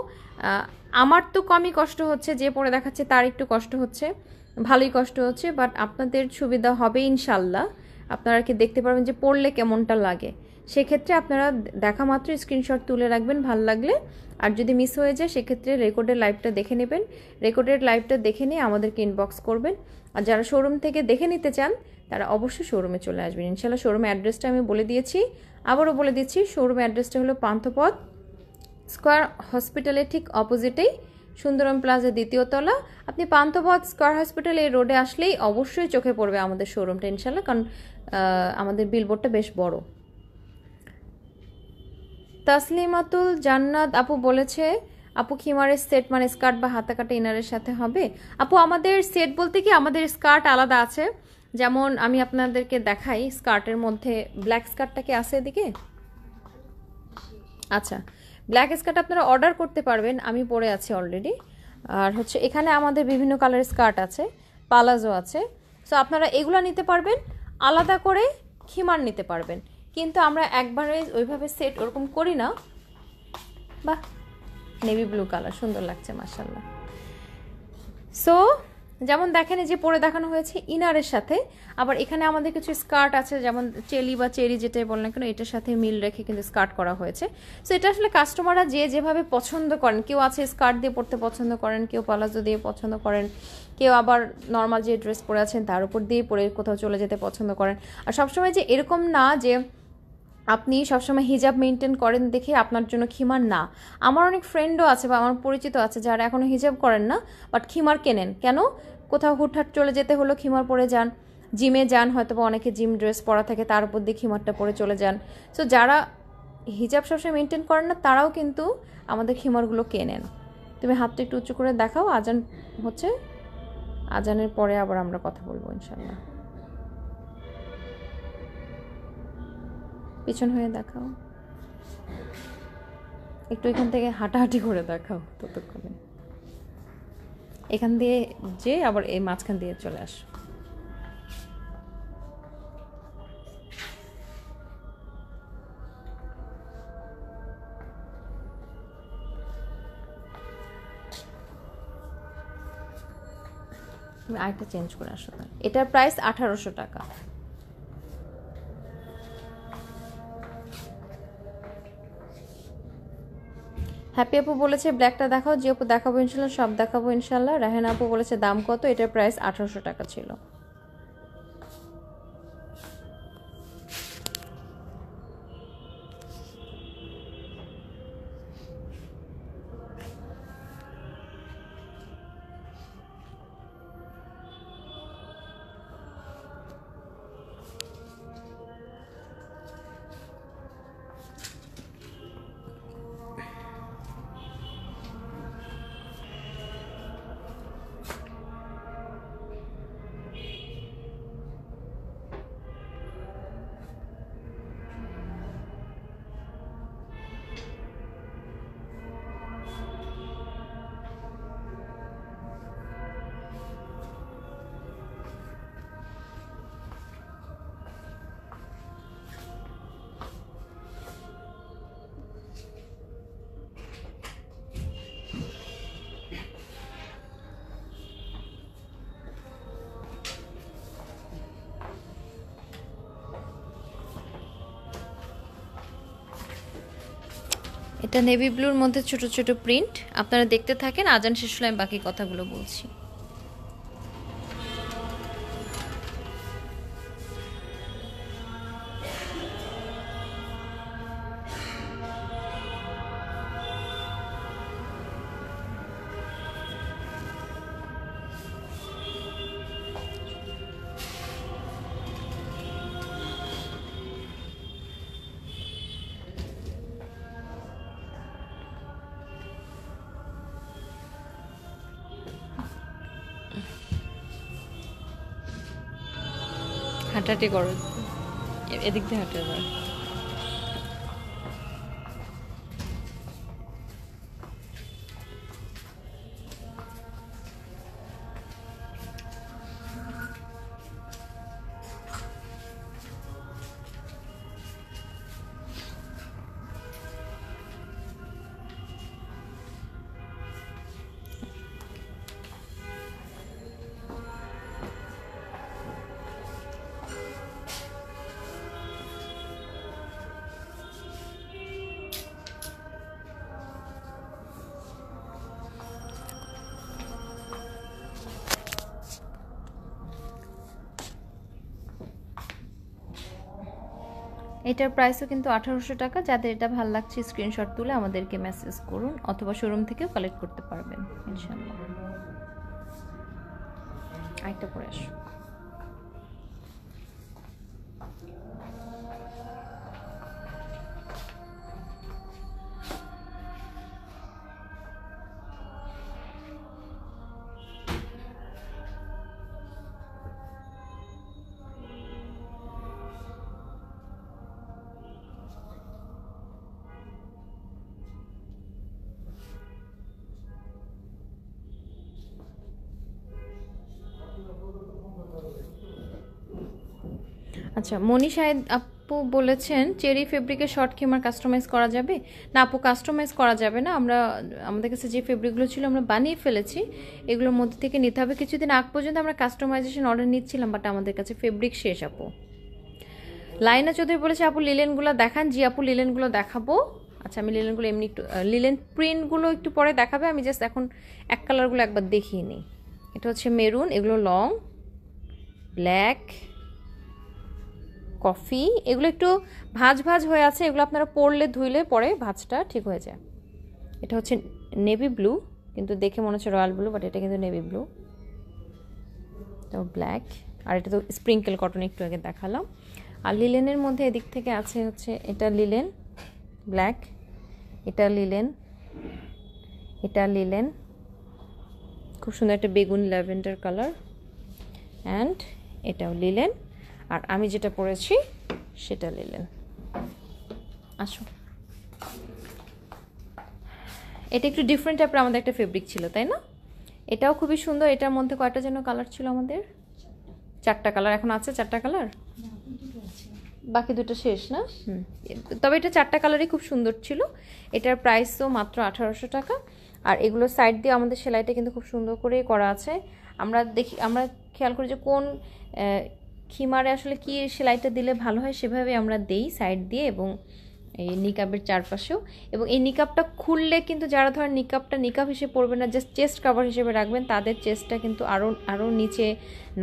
আমার তো কমই কষ্ট হচ্ছে, যে পরে দেখাচ্ছে তার একটু কষ্ট হচ্ছে, ভালোই কষ্ট হচ্ছে, বাট আপনাদের সুবিধা হবে ইনশাল্লাহ। আপনারা কি দেখতে পারবেন যে পড়লে কেমনটা লাগে। সেক্ষেত্রে আপনারা দেখা মাত্র স্ক্রিনশট তুলে রাখবেন ভাল লাগলে। আর যদি মিস হয়ে যায় সেক্ষেত্রে রেকর্ডের লাইভটা দেখে নেবেন, রেকর্ডের লাইভটা দেখে নিয়ে আমাদেরকে ইনবক্স করবেন। আর যারা শোরুম থেকে দেখে নিতে চান তারা অবশ্যই শোরুমে চলে আসবেন ইনশাল্লাহ। শোরুমের অ্যাড্রেসটা আমি বলে দিয়েছি, আবারও বলে দিচ্ছি। শোরুমের অ্যাড্রেসটা হলো পান্থপথ স্কয়ার হসপিটালের ঠিক অপোজিটেই, সুন্দরম প্লাজা 2য় তলা। আপনি পান্থপথ স্কয়ার হসপিটাল এই রোডে আসলেই অবশ্যই চোখে পড়বে আমাদের শোরুমটা ইনশাল্লাহ, কারণ আমাদের বিলবোর্ডটা বেশ বড়। তাসলিমাতুল জান্নাত আপু বলেছে আপু খিমারের সেট মানে স্কার্ট বা হাতা কাটা ইনারের সাথে হবে? আপু আমাদের সেট বলতে কি আমাদের স্কার্ট আলাদা আছে, যেমন আমি আপনাদেরকে দেখাই স্কার্টের মধ্যে ব্ল্যাক স্কার্টটা কি আছে এদিকে? আচ্ছা, ব্ল্যাক স্কার্ট আপনারা অর্ডার করতে পারবেন, আমি পরে আছি অলরেডি। আর হচ্ছে এখানে আমাদের বিভিন্ন কালারের স্কার্ট আছে, পালাজো আছে, সো আপনারা এগুলো নিতে পারবেন, আলাদা করে খিমার নিতে পারবেন। কিন্তু আমরা একবারে ওইভাবে সেট ওরকম করি না। বাহ, নেভি ব্লু কালার সুন্দর লাগছে মাশাআল্লাহ। সো যেমন দেখেন যে পরে দেখানো হয়েছে ইনারের সাথে, আবার এখানে আমাদের কিছু স্কার্ট আছে যেমন চেলি বা চেরি যেটাই বলেন না কেন, এটার সাথে মিল রেখে কিন্তু স্কার্ট করা হয়েছে। সো এটা আসলে কাস্টমাররা যে যেভাবে পছন্দ করেন, কেউ আছে স্কার্ট দিয়ে পরতে পছন্দ করেন, কেউ পালাজো দিয়ে পছন্দ করেন, কেউ আবার নর্মাল যে ড্রেস পরে আছেন তার উপর দিয়ে পরে কোথাও চলে যেতে পছন্দ করেন। আর সবসময় যে এরকম না যে আপনি সবসময় হিজাব মেনটেন করেন দেখে আপনার জন্য খিমার না। আমার অনেক ফ্রেন্ডও আছে বা আমার পরিচিত আছে যারা এখনও হিজাব করেন না বাট খিমার কেনেন। কেন? কোথাও হুটহাট চলে যেতে হলো খিমার পরে যান, জিমে যান, হয়তো বা অনেকে জিম ড্রেস পরা থাকে তার উপর দিয়ে খিমারটা পরে চলে যান। সো যারা হিজাব সবসময় মেনটেন করেন না তারাও কিন্তু আমাদের খিমারগুলো কেনেন। তুমি হাতটা একটু উঁচু করে দেখাও, আজান হচ্ছে, আজানের পরে আবার আমরা কথা বলবো ইনশাল্লাহ। পিছন হয়ে দেখাও, একটু এখান থেকে হাঁটাহাঁটি করে দেখাও ততক্ষণে, এখান দিয়ে যে আবার এই মাঝখান দিয়ে চলে আসো। তুমি আরেকটা চেঞ্জ করে আসো। এটার প্রাইস 1800 টাকা। হ্যাপি আপু বলেছে ব্ল্যাকটা দেখাও, যে আপু দেখাবো ইনশাল্লাহ, সব দেখাবো ইনশাল্লাহ। রাহেনা আপু বলেছে দাম কত? এটার প্রাইস 1800 টাকা ছিল। এটা নেভি ব্লুর মধ্যে ছোট ছোট প্রিন্ট, আপনারা দেখতে থাকেন, আজান শেষ হলে আমি বাকি কথাগুলো বলছি। হাঁটাহাঁটি করো, এদিক দিয়ে হাঁটে যাও। এটার প্রাইসও কিন্তু 1800 টাকা। যাদের এটা ভালো লাগছে স্ক্রিনশট তুলে আমাদেরকে মেসেজ করুন, অথবা শোরুম থেকেও কালেক্ট করতে পারবেন ইনশাআল্লাহ। আরেকটা পরে আসো। আচ্ছা, মনি শাহেদ আপু বলেছেন চেরি ফেব্রিকে শর্ট খিমার কাস্টমাইজ করা যাবে? না আপু, কাস্টমাইজ করা যাবে না। আমাদের কাছে যে ফেব্রিকগুলো ছিল আমরা বানিয়ে ফেলেছি, এগুলোর মধ্যে থেকে নিতে হবে। কিছুদিন আগ পর্যন্ত আমরা কাস্টমাইজেশন অর্ডার নিচ্ছিলাম, বাট আমাদের কাছে ফেব্রিক শেষ আপু। লাইনা চৌধুরী বলেছে আপু লিলেনগুলো দেখান। জি আপু, লিলেনগুলো দেখাবো। আচ্ছা, আমি লিলেনগুলো এমনি একটু লিলেন প্রিন্টগুলো একটু পরে দেখাবে, আমি জাস্ট এখন এক কালারগুলো একবার দেখিয়ে নিই। এটা হচ্ছে মেরুন, এগুলো লং, ব্ল্যাক, কফি, এগুলো একটু ভাঁজ ভাঁজ হয়ে আছে, এগুলো আপনারা পরলে ধুইলে পরে ভাঁজটা ঠিক হয়ে যায়। এটা হচ্ছে নেভি ব্লু, কিন্তু দেখে মনে হচ্ছে রয়্যাল ব্লু, বাট এটা কিন্তু নেভি ব্লু। তো ব্ল্যাক, আর এটা তো স্প্রিঙ্কেল কটন একটু আগে দেখালাম। আর লিলেনের মধ্যে এদিক থেকে আছে হচ্ছে এটা লিলেন ব্ল্যাক, এটা লিলেন, এটা লিলেন, খুব সুন্দর একটা বেগুন ল্যাভেন্ডার কালার, অ্যান্ড এটাও লিলেন। আর আমি যেটা পরেছি সেটা লিলেন। আসো, এটা একটু ডিফারেন্ট টাইপের আমাদের একটা ফেব্রিক ছিল, তাই না? এটাও খুবই সুন্দর। এটার মধ্যে কয়টা যেন কালার ছিল আমাদের? 4টা কালার এখন আছে। 4টা কালার, বাকি দুটো শেষ না? তবে এটা 4টা কালারই খুব সুন্দর ছিল। এটার প্রাইসও মাত্র 1800 টাকা। আর এগুলো সাইড দিয়ে আমাদের সেলাইটা কিন্তু খুব সুন্দর করেই করা আছে। আমরা খেয়াল করি যে কোন খিমারে আসলে কি সেলাইটা দিলে ভালো হয়, সেভাবে আমরা দেই সাইড দিয়ে, এবং এই নিকাবের চারপাশেও। এবং এই নিকাবটা খুললে কিন্তু যারা ধরেন নিকাবটা নিকাব হিসেবে পরবেন না, জাস্ট চেস্ট কাভার হিসেবে রাখবেন, তাদের চেস্টটা কিন্তু আরও নিচে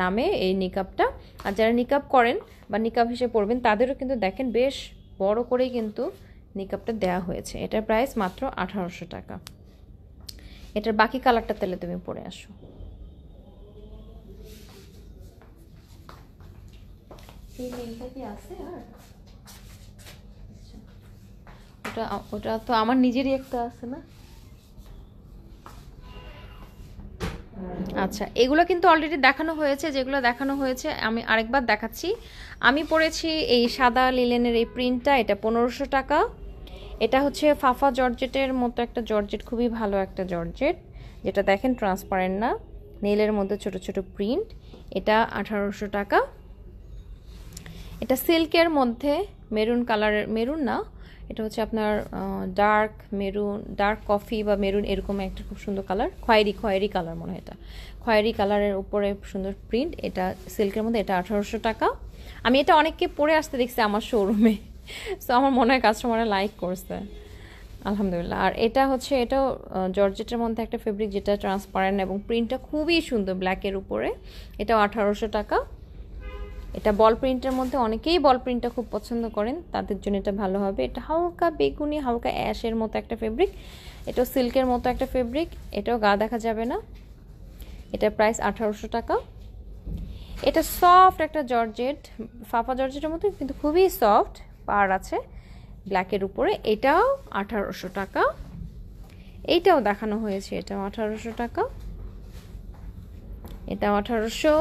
নামে এই নিকাবটা। আর যারা নিকাব করেন বা নিকাব হিসেবে পরবেন, তাদেরও কিন্তু দেখেন বেশ বড় করেই কিন্তু নিকাবটা দেওয়া হয়েছে। এটার প্রাইস মাত্র 1800 টাকা। এটার বাকি কালারটা তাহলে তুমি পরে আসো। এই নীলটা কি আছে? আর ওটা তো আমার নিজেরই একটা আছে না? আচ্ছা, এগুলো কিন্তু অলরেডি দেখানো হয়েছে। যেগুলো দেখানো হয়েছে আমি আরেকবার দেখাচ্ছি। আমি পরেছি এই সাদা লিলেনের এই প্রিন্টটা, এটা 1500 টাকা। এটা হচ্ছে ফাফা জর্জেটের মতো একটা জর্জেট, খুবই ভালো একটা জর্জেট, যেটা দেখেন ট্রান্সপারেন্ট না, নীলের মধ্যে ছোট ছোট প্রিন্ট। এটা 1800 টাকা। এটা সিল্কের মধ্যে মেরুন কালারের, মেরুন না, এটা হচ্ছে আপনার ডার্ক মেরুন, ডার্ক কফি বা মেরুন, এরকম একটা খুব সুন্দর কালার, খয়েরি কালার মনে হয়। এটা খয়েরি কালারের উপরে সুন্দর প্রিন্ট, এটা সিল্কের মধ্যে, এটা 1800 টাকা। আমি এটা অনেককে পরে আসতে দেখছি আমার শোরুমে, সো আমার মনে হয় কাস্টমাররা লাইক করছে, আলহামদুলিল্লাহ। আর এটা হচ্ছে, এটাও জর্জেটের মধ্যে একটা ফেব্রিক, যেটা ট্রান্সপারেন্ট এবং প্রিন্টটা খুবই সুন্দর ব্ল্যাকের উপরে, এটাও 1800 টাকা। এটা বল প্রিন্টের মধ্যে, অনেকেই বল প্রিন্টটা খুব পছন্দ করেন, তাদের জন্য এটা ভালো হবে। এটা হালকা বেগুনি, হালকা অ্যাশের মতো একটা ফেব্রিক, এটাও সিল্কের মতো একটা ফেব্রিক, এটাও গা দেখা যাবে না। এটার প্রাইস 1800 টাকা। এটা সফট একটা জর্জেট, ফাফা জর্জেটের মতো, কিন্তু খুবই সফট, পার আছে ব্ল্যাকের উপরে, এটাও 1800 টাকা। এইটাও দেখানো হয়েছে, এটাও 1800 টাকা, এটাও 1800,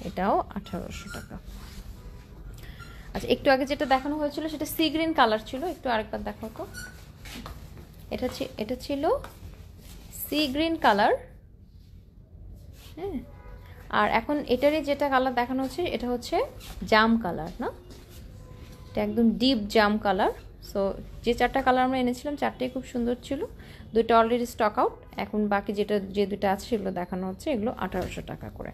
এটাও 1800 টাকা। আচ্ছা, একটু আগে যেটা দেখানো হয়েছিল সেটা সি গ্রিন কালার ছিল, একটু আরেকবার দেখাও তো। এটা ছিল সি গ্রিন কালার, হ্যাঁ। আর এখন এটারই যেটা কালার দেখানো হচ্ছে, এটা হচ্ছে জাম কালার, না, এটা একদম ডিপ জাম কালার। সো যে 4টা কালার আমরা এনেছিলাম, 4টাই খুব সুন্দর ছিল। 2টা অলরেডি স্টক আউট, এখন বাকি যে 2টা আছে সেগুলো দেখানো হচ্ছে। এগুলো 1800 টাকা করে।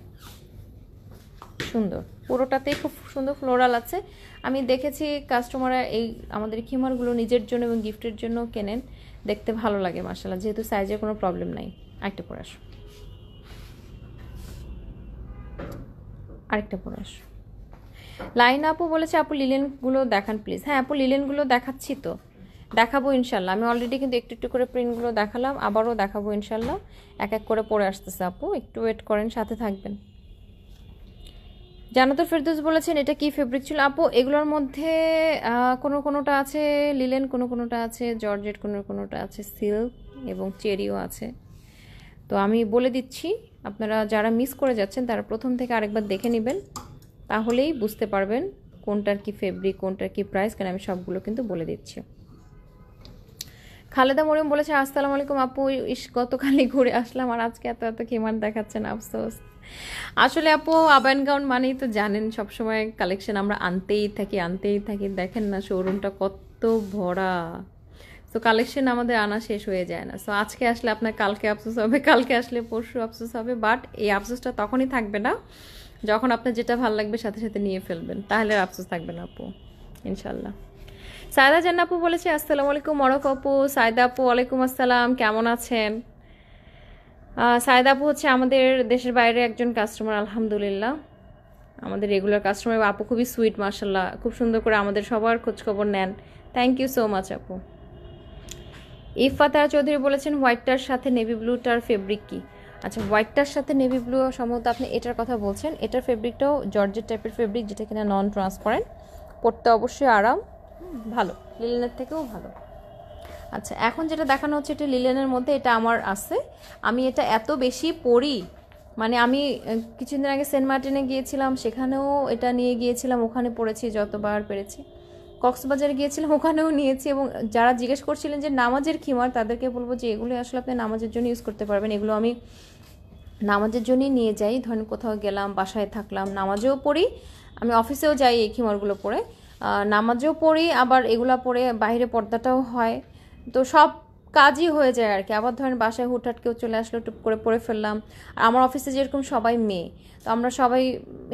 সুন্দর, পুরোটাতেই খুব সুন্দর ফ্লোরাল আছে। আমি দেখেছি কাস্টমাররা এই আমাদের খিমারগুলো নিজের জন্য এবং গিফটের জন্য কেনেন, দেখতে ভালো লাগে মাশাআল্লাহ, যেহেতু সাইজের কোনো প্রবলেম নাই। আরেকটা পরে আসো, আরেকটা পরে আসো। লাইন আপু বলেছে আপু লিলেনগুলো দেখান প্লিজ। হ্যাঁ আপু, লিলেনগুলো দেখাচ্ছি তো, দেখাবো ইনশাল্লাহ। আমি অলরেডি কিন্তু একটু একটু করে প্রিন্টগুলো দেখালাম, আবারও দেখাবো ইনশাল্লাহ। এক এক করে পরে আসতেছে আপু, একটু ওয়েট করেন, সাথে থাকবেন। জান্নাতুল ফেরদৌস বলেছেন এটা কি ফেব্রিক ছিল? আপু এগুলোর মধ্যে কোনোটা আছে লিলেন, কোনোটা আছে জর্জেট, কোনোটা আছে সিল্ক এবং চেরিও আছে। তো আমি বলে দিচ্ছি, আপনারা যারা মিস করে যাচ্ছেন তারা প্রথম থেকে আরেকবার দেখে নেবেন, তাহলেই বুঝতে পারবেন কোনটার কি ফেব্রিক, কোনটার কি প্রাইস, কারণ আমি সবগুলো কিন্তু বলে দিচ্ছি। খালেদা মরিয়ম বলেছে আসসালামু আলাইকুম আপু, গতকালই ঘুরে আসলাম আর আজকে এত খিমার দেখাচ্ছেন, আফসোস। আসলে আপু আপ অ্যান্ড গাউন মানেই তো জানেন সবসময় কালেকশন আমরা আনতেই থাকি, দেখেন না শোরুমটা কত ভরা। তো কালেকশন আমাদের আনা শেষ হয়ে যায় না। সো আজকে আসলে আপনার কালকে আফসোস হবে, কালকে আসলে পরশু আফসোস হবে, বাট এই আফসোসটা তখনই থাকবে না যখন আপনার যেটা ভালো লাগবে সাথে সাথে নিয়ে ফেলবেন, তাহলে আর আফসোস থাকবে না আপু ইনশাল্লাহ। সায়দা জান্নাত আপু বলেছে আসসালামু আলাইকুম মরক আপু। সায়দা আপু ওয়ালাইকুম আসসালাম, কেমন আছেন? সায়দা আপু হচ্ছে আমাদের দেশের বাইরে একজন কাস্টমার, আলহামদুলিল্লাহ আমাদের রেগুলার কাস্টমার। আপু খুবই সুইট মাশাল্লাহ, খুব সুন্দর করে আমাদের সবার খোঁজখবর নেন। থ্যাংক ইউ সো মাচ আপু। ইফাতার চৌধুরী বলেছেন হোয়াইটটার সাথে নেভি ব্লুটার ফেব্রিক কি? আচ্ছা, হোয়াইটটার সাথে নেভি ব্লু সম্ভবত আপনি এটার কথা বলছেন। এটার ফেব্রিকটাও জর্জেট টাইপের ফেব্রিক, যেটা কিনা নন ট্রান্সপারেন্ট, পরতে অবশ্যই আরাম, ভালো, লিলেনের থেকেও ভালো। আচ্ছা, এখন যেটা দেখানো হচ্ছে এটা লিলেনের মধ্যে, এটা আমার আছে, আমি এটা এত বেশি পরি, মানে আমি কিছুদিন আগে সেন্ট মার্টিনে গিয়েছিলাম, সেখানেও এটা নিয়ে গিয়েছিলাম, ওখানে পড়েছি যতবার পেরেছি। কক্সবাজারে গিয়েছিলাম, ওখানেও নিয়েছি। এবং যারা জিজ্ঞেস করছিলেন যে নামাজের খিমার, তাদেরকে বলবো যে এগুলো আসলে আপনি নামাজের জন্য ইউজ করতে পারবেন। এগুলো আমি নামাজের জন্যই নিয়ে যাই, ধরেন কোথাও গেলাম, বাসায় থাকলাম, নামাজেও পড়ি, আমি অফিসেও যাই এই খিমারগুলো পরে, নামাজেও পড়ি, আবার এগুলো পরে বাইরে পর্দাটাও হয়, তো সব কাজই হয়ে যায় আর কি। আবার ধরেন বাসায় হুটহাট কেউ চলে আসলো, টুপ করে পরে ফেললাম। আর আমার অফিসে যেরকম সবাই মেয়ে, তো আমরা সবাই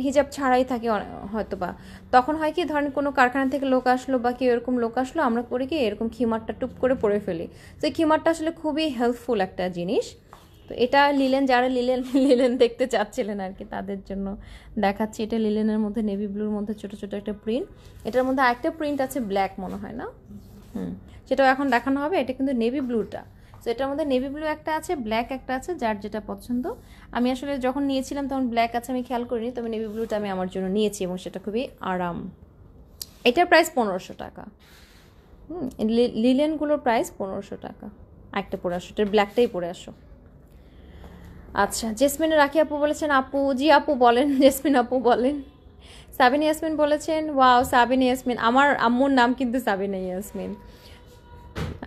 হিজাব ছাড়াই থাকি হয়তো বা, তখন হয় কি ধরেন কোনো কারখানা থেকে লোক আসলো বা কেউ এরকম লোক আসলো, আমরা করি কি এরকম খিমারটা টুপ করে পরে ফেলি। তো এই খিমারটা আসলে খুবই হেল্পফুল একটা জিনিস। তো এটা লিলেন, যারা লিলেন দেখতে চাচ্ছিলেন আর কি তাদের জন্য দেখাচ্ছি। এটা লিলেনের মধ্যে নেভি ব্লুর মধ্যে ছোট ছোট একটা প্রিন্ট, এটার মধ্যে আরেকটা প্রিন্ট আছে ব্ল্যাক মনে হয় না, সেটাও এখন দেখানো হবে। এটা কিন্তু নেভি ব্লুটা, তো এটার মধ্যে নেভি ব্লু একটা আছে, ব্ল্যাক একটা আছে, যার যেটা পছন্দ। আমি আসলে যখন নিয়েছিলাম তখন ব্ল্যাক আছে, আমি খেয়াল করিনি, তবে নেভি ব্লুটা আমি আমার জন্য নিয়েছি এবং সেটা খুবই আরাম। এটার প্রাইস 1500 টাকা। লিলেনগুলোর প্রাইস 1500 টাকা। একটা পরে আসো, এটার ব্ল্যাকটাই পরে আসো। আচ্ছা, জেসমিন রাখি আপু বলেছেন আপু, জি আপু বলেন, জেসমিন আপু বলেন। সাবিনা ইয়াসমিন বলেছেন ওয়াও, সাবিনা ইয়াসমিন, আমার আম্মুর নাম কিন্তু সাবিনা ইয়াসমিন।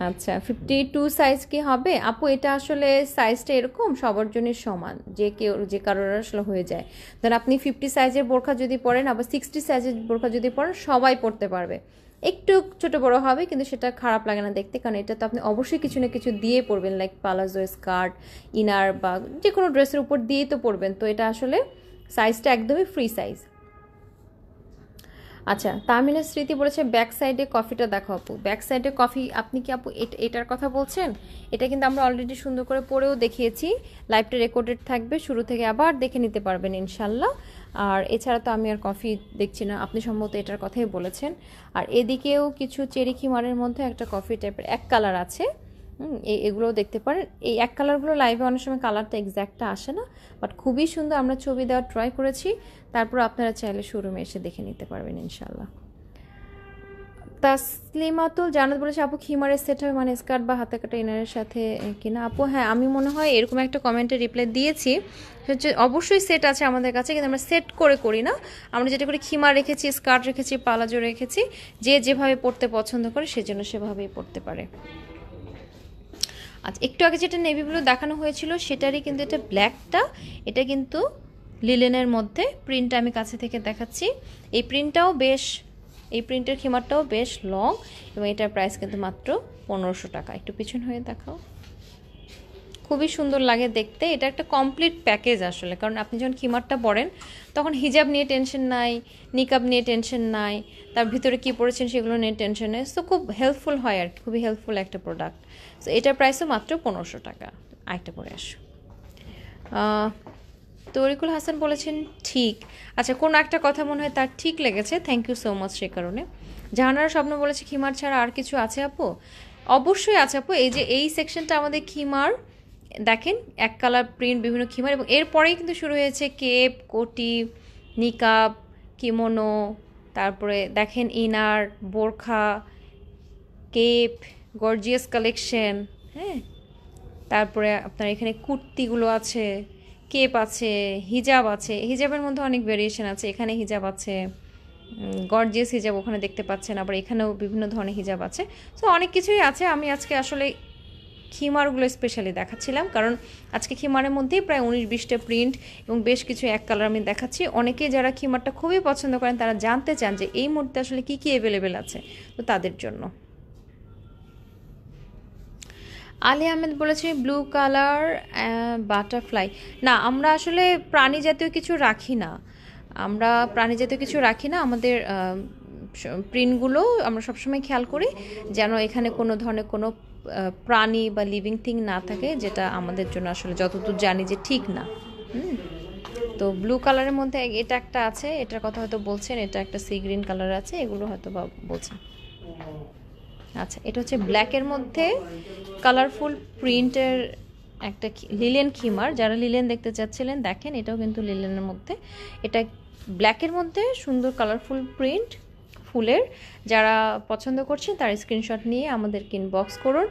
আচ্ছা, 52 সাইজ কি হবে আপু? এটা আসলে সাইজটা এরকম সবার জন্য সমান, যে কেউ যে কারোর আসলে হয়ে যায়। ধর আপনি 50 সাইজের বোরখা যদি পরেন, আবার 60 সাইজের বোরখা যদি পরেন, সবাই পরতে পারবে। একটু ছোট বড় হবে কিন্তু সেটা খারাপ লাগে না দেখতে, কারণ এটা তো আপনি অবশ্যই কিছু না কিছু দিয়ে পরবেন, লাইক পালাজো, স্কার্ট, ইনার বা যে কোনো ড্রেসের উপর দিয়েই তো পরবেন। তো এটা আসলে সাইজটা একদমই ফ্রি সাইজ। আচ্ছা, তামিনের স্মৃতি বলেছে ব্যাক সাইডে কফিটা দেখো আপু। ব্যাক সাইডে কফি, আপনি কি আপু এটার কথা বলছেন? এটা কিন্তু আমরা অলরেডি সুন্দর করে পরেও দেখিয়েছি, লাইভটা রেকর্ডেড থাকবে, শুরু থেকে আবার দেখে নিতে পারবেন ইনশাল্লাহ। আর এছাড়া তো আমি আর কফি দেখছি না, আপনি সম্ভবত এটার কথাই বলেছেন। আর এদিকেও কিছু চেরি খিমারের মধ্যে একটা কফি টাইপের এক কালার আছে, এগুলোও দেখতে পারেন। এই এক কালারগুলো লাইভে অনেক সময় কালারটা এক্স্যাক্টটা আসে না, বাট খুবই সুন্দর, আমরা ছবি দেওয়ার ট্রাই করেছি, তারপর আপনারা চাইলে শোরুমে এসে দেখে নিতে পারবেন ইনশাল্লাহ। তাসলিমাতুল জানাত বলেছে আপু খিমারের সেট হয় মানে স্কার্ট বা হাতে কাটা ইনারের সাথে কিনা? আপু হ্যাঁ, আমি মনে হয় এরকম একটা কমেন্টে রিপ্লাই দিয়েছি, হচ্ছে অবশ্যই সেট আছে আমাদের কাছে, কিন্তু আমরা সেট করে করি না। আমরা যেটা করি খিমার রেখেছি, স্কার্ট রেখেছি, পালাজো রেখেছি, যে যেভাবে পড়তে পছন্দ করে সেজন্য সেভাবেই পড়তে পারে। আচ্ছা, একটু আগে যেটা নেভি ব্লু দেখানো হয়েছিল সেটারই কিন্তু এটা ব্ল্যাকটা, এটা কিন্তু লিলেনের মধ্যে, প্রিন্টটা আমি কাছে থেকে দেখাচ্ছি। এই প্রিন্টটাও বেশ, এই প্রিন্টের খিমারটাও বেশ লং, এবং এটার প্রাইস কিন্তু মাত্র 1500 টাকা। একটু পিছন হয়ে দেখাও, খুবই সুন্দর লাগে দেখতে। এটা একটা কমপ্লিট প্যাকেজ আসলে, কারণ আপনি যখন খিমারটা পরেন তখন হিজাব নিয়ে টেনশন নাই, নিকাব নিয়ে টেনশন নাই, তার ভিতরে কী পরেছেন সেগুলো নিয়ে টেনশন নেই। সো খুব হেল্পফুল হয় আর কি, খুবই হেল্পফুল একটা প্রোডাক্ট। সো এটার প্রাইসও মাত্র 1500 টাকা। আরেকটা পরে আসো। তরিকুল হাসান বলেছেন ঠিক। আচ্ছা, কোনো একটা কথা মনে হয় তার ঠিক লেগেছে, থ্যাংক ইউ সো মাচ সে কারণে। জাহানারা স্বপ্ন বলেছে খিমার ছাড়া আর কিছু আছে আপু? অবশ্যই আছে আপু, এই যে এই সেকশনটা আমাদের খিমার, দেখেন এক কালার প্রিন্ট, বিভিন্ন খিমার, এবং এরপরেই কিন্তু শুরু হয়েছে কেপ, কোটি, নিকাব, কিমোনো, তারপরে দেখেন ইনার, বোরখা, কেপ, গর্জিয়াস কালেকশন, হ্যাঁ, তারপরে আপনার এখানে কুর্তিগুলো আছে, কেপ আছে, হিজাব আছে, হিজাবের মধ্যে অনেক ভেরিয়েশন আছে, এখানে হিজাব আছে, গর্জিয়াস হিজাব ওখানে দেখতে পাচ্ছেন, আবার এখানেও বিভিন্ন ধরনের হিজাব আছে। সো অনেক কিছুই আছে। আমি আজকে আসলে খিমারগুলো স্পেশালি দেখাচ্ছিলাম, কারণ আজকে খিমারের মধ্যেই প্রায় 19-20টা প্রিন্ট এবং বেশ কিছু এক কালার আমি দেখাচ্ছি। অনেকেই যারা খিমারটা খুবই পছন্দ করেন তারা জানতে চান যে এই মুহূর্তে আসলে কী কী অ্যাভেলেবেল আছে, তো তাদের জন্য। আলী আহমেদ বলেছে ব্লু কালার বাটারফ্লাই। না, আমরা আসলে প্রাণী জাতীয় কিছু রাখি না, আমাদের প্রিন্টগুলো আমরা সবসময় খেয়াল করি যেন এখানে কোনো ধরনের কোনো প্রাণী বা লিভিং থিং না থাকে, যেটা আমাদের জন্য আসলে যতদূর জানি যে ঠিক না। তো ব্লু কালারের মধ্যে এটা একটা আছে, এটার কথা হয়তো বলছেন, এটা একটা সি গ্রিন কালার আছে, এগুলো হয়তো বা বলছেন। আচ্ছা, এটা হচ্ছে ব্ল্যাকের মধ্যে কালারফুল প্রিন্টের একটা লিলেন খিমার। যারা লিলেন দেখতে চাচ্ছিলেন দেখেন, এটাও কিন্তু লিলেনের মধ্যে, এটা ব্ল্যাকের মধ্যে সুন্দর কালারফুল প্রিন্ট ফুলের। যারা পছন্দ করছেন তার স্ক্রিনশট নিয়ে আমাদেরকে ইনবক্স করুন।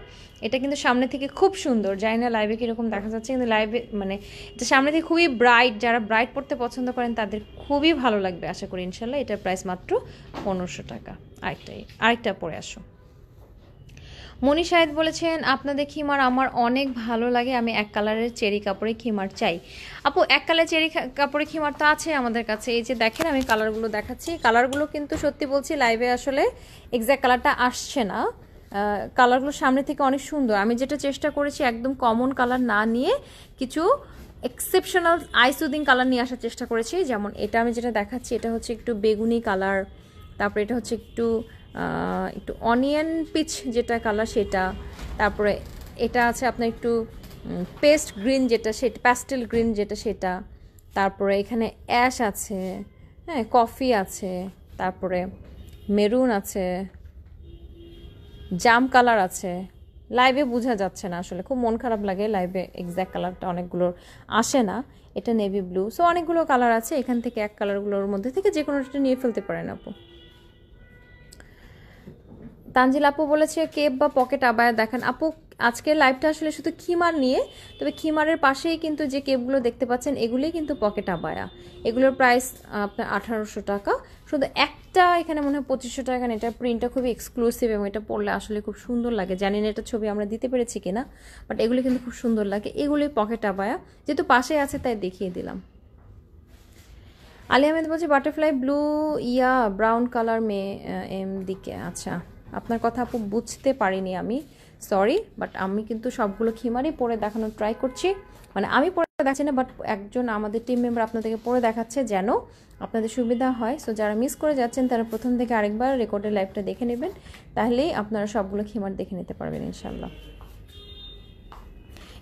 এটা কিন্তু সামনে থেকে খুব সুন্দর, জানি না লাইভে কীরকম দেখা যাচ্ছে, কিন্তু লাইভে মানে এটা সামনে থেকে খুবই ব্রাইট, যারা ব্রাইট পড়তে পছন্দ করেন তাদের খুবই ভালো লাগবে আশা করি ইনশাল্লাহ। এটার প্রাইস মাত্র 1500 টাকা। আরেকটা পরে আসো। মনি শাহেদ বলেছেন আপনাদের খিমার আমার অনেক ভালো লাগে, আমি এক কালারের চেরি কাপড়ে খিমার চাই। আপু, এক কালার চেরি কাপড়ে খিমার তো আছে আমাদের কাছে, এই যে দেখেন আমি কালারগুলো দেখাচ্ছি। কালারগুলো কিন্তু সত্যি বলছি লাইভে আসলে এক্স্যাক্ট কালারটা আসছে না, কালারগুলো সামনে থেকে অনেক সুন্দর। আমি যেটা চেষ্টা করেছি একদম কমন কালার না নিয়ে কিছু এক্সেপশনাল আই সুদিং কালার নিয়ে আসার চেষ্টা করেছি। যেমন এটা আমি যেটা দেখাচ্ছি, এটা হচ্ছে একটু বেগুনি কালার, তারপরে এটা হচ্ছে একটু অনিয়ন পিচ যেটা কালার সেটা, তারপরে এটা আছে আপনার একটু পেস্ট গ্রিন যেটা, সেটা প্যাস্টেল গ্রিন যেটা সেটা, তারপরে এখানে অ্যাশ আছে, হ্যাঁ কফি আছে, তারপরে মেরুন আছে, জাম কালার আছে। লাইভে বোঝা যাচ্ছে না আসলে, খুব মন খারাপ লাগে লাইভে এক্স্যাক্ট কালারটা অনেকগুলোর আসে না। এটা নেভি ব্লু, সো অনেকগুলো কালার আছে, এখান থেকে এক কালারগুলোর মধ্যে থেকে যে কোনো একটা নিয়ে ফেলতে পারেন আপু। তানজিল আপু বলেছে কেপ বা পকেট আবায়া দেখান। আপু, আজকের লাইভটা আসলে শুধু খিমার নিয়ে, তবে খিমারের পাশেই কিন্তু যে কেপগুলো দেখতে পাচ্ছেন এগুলোই কিন্তু পকেট আবায়া। এগুলোর প্রাইস আপনার 1800 টাকা। শুধু একটা এখানে মনে হয় 2500 টাকা। এটা প্রিন্টটা খুবই এক্সক্লুসিভ এবং এটা পরলে আসলে খুব সুন্দর লাগে। জানি না এটা ছবি আমরা দিতে পেরেছি কিনা, বাট এগুলো কিন্তু খুব সুন্দর লাগে। এগুলোই পকেট আবায়া, যেহেতু পাশে আছে তাই দেখিয়ে দিলাম। আলী আহমেদ বলছে বাটারফ্লাই ব্লু ব্রাউন কালার এম দিকে। আচ্ছা, আপনার কথা আপু বুঝতে পারিনি আমি, সরি, বাট আমি কিন্তু সবগুলো খিমারই পরে দেখানোর ট্রাই করছি। মানে আমি পরে দেখাচ্ছি না, বাট একজন আমাদের টিম মেম্বার আপনাদেরকে পরে দেখাচ্ছে যেন আপনাদের সুবিধা হয়। সো যারা মিস করে যাচ্ছেন তারা প্রথম থেকে আরেকবার রেকর্ডের লাইভটা দেখে নেবেন, তাহলেই আপনারা সবগুলো খিমার দেখে নিতে পারবেন ইনশাল্লাহ।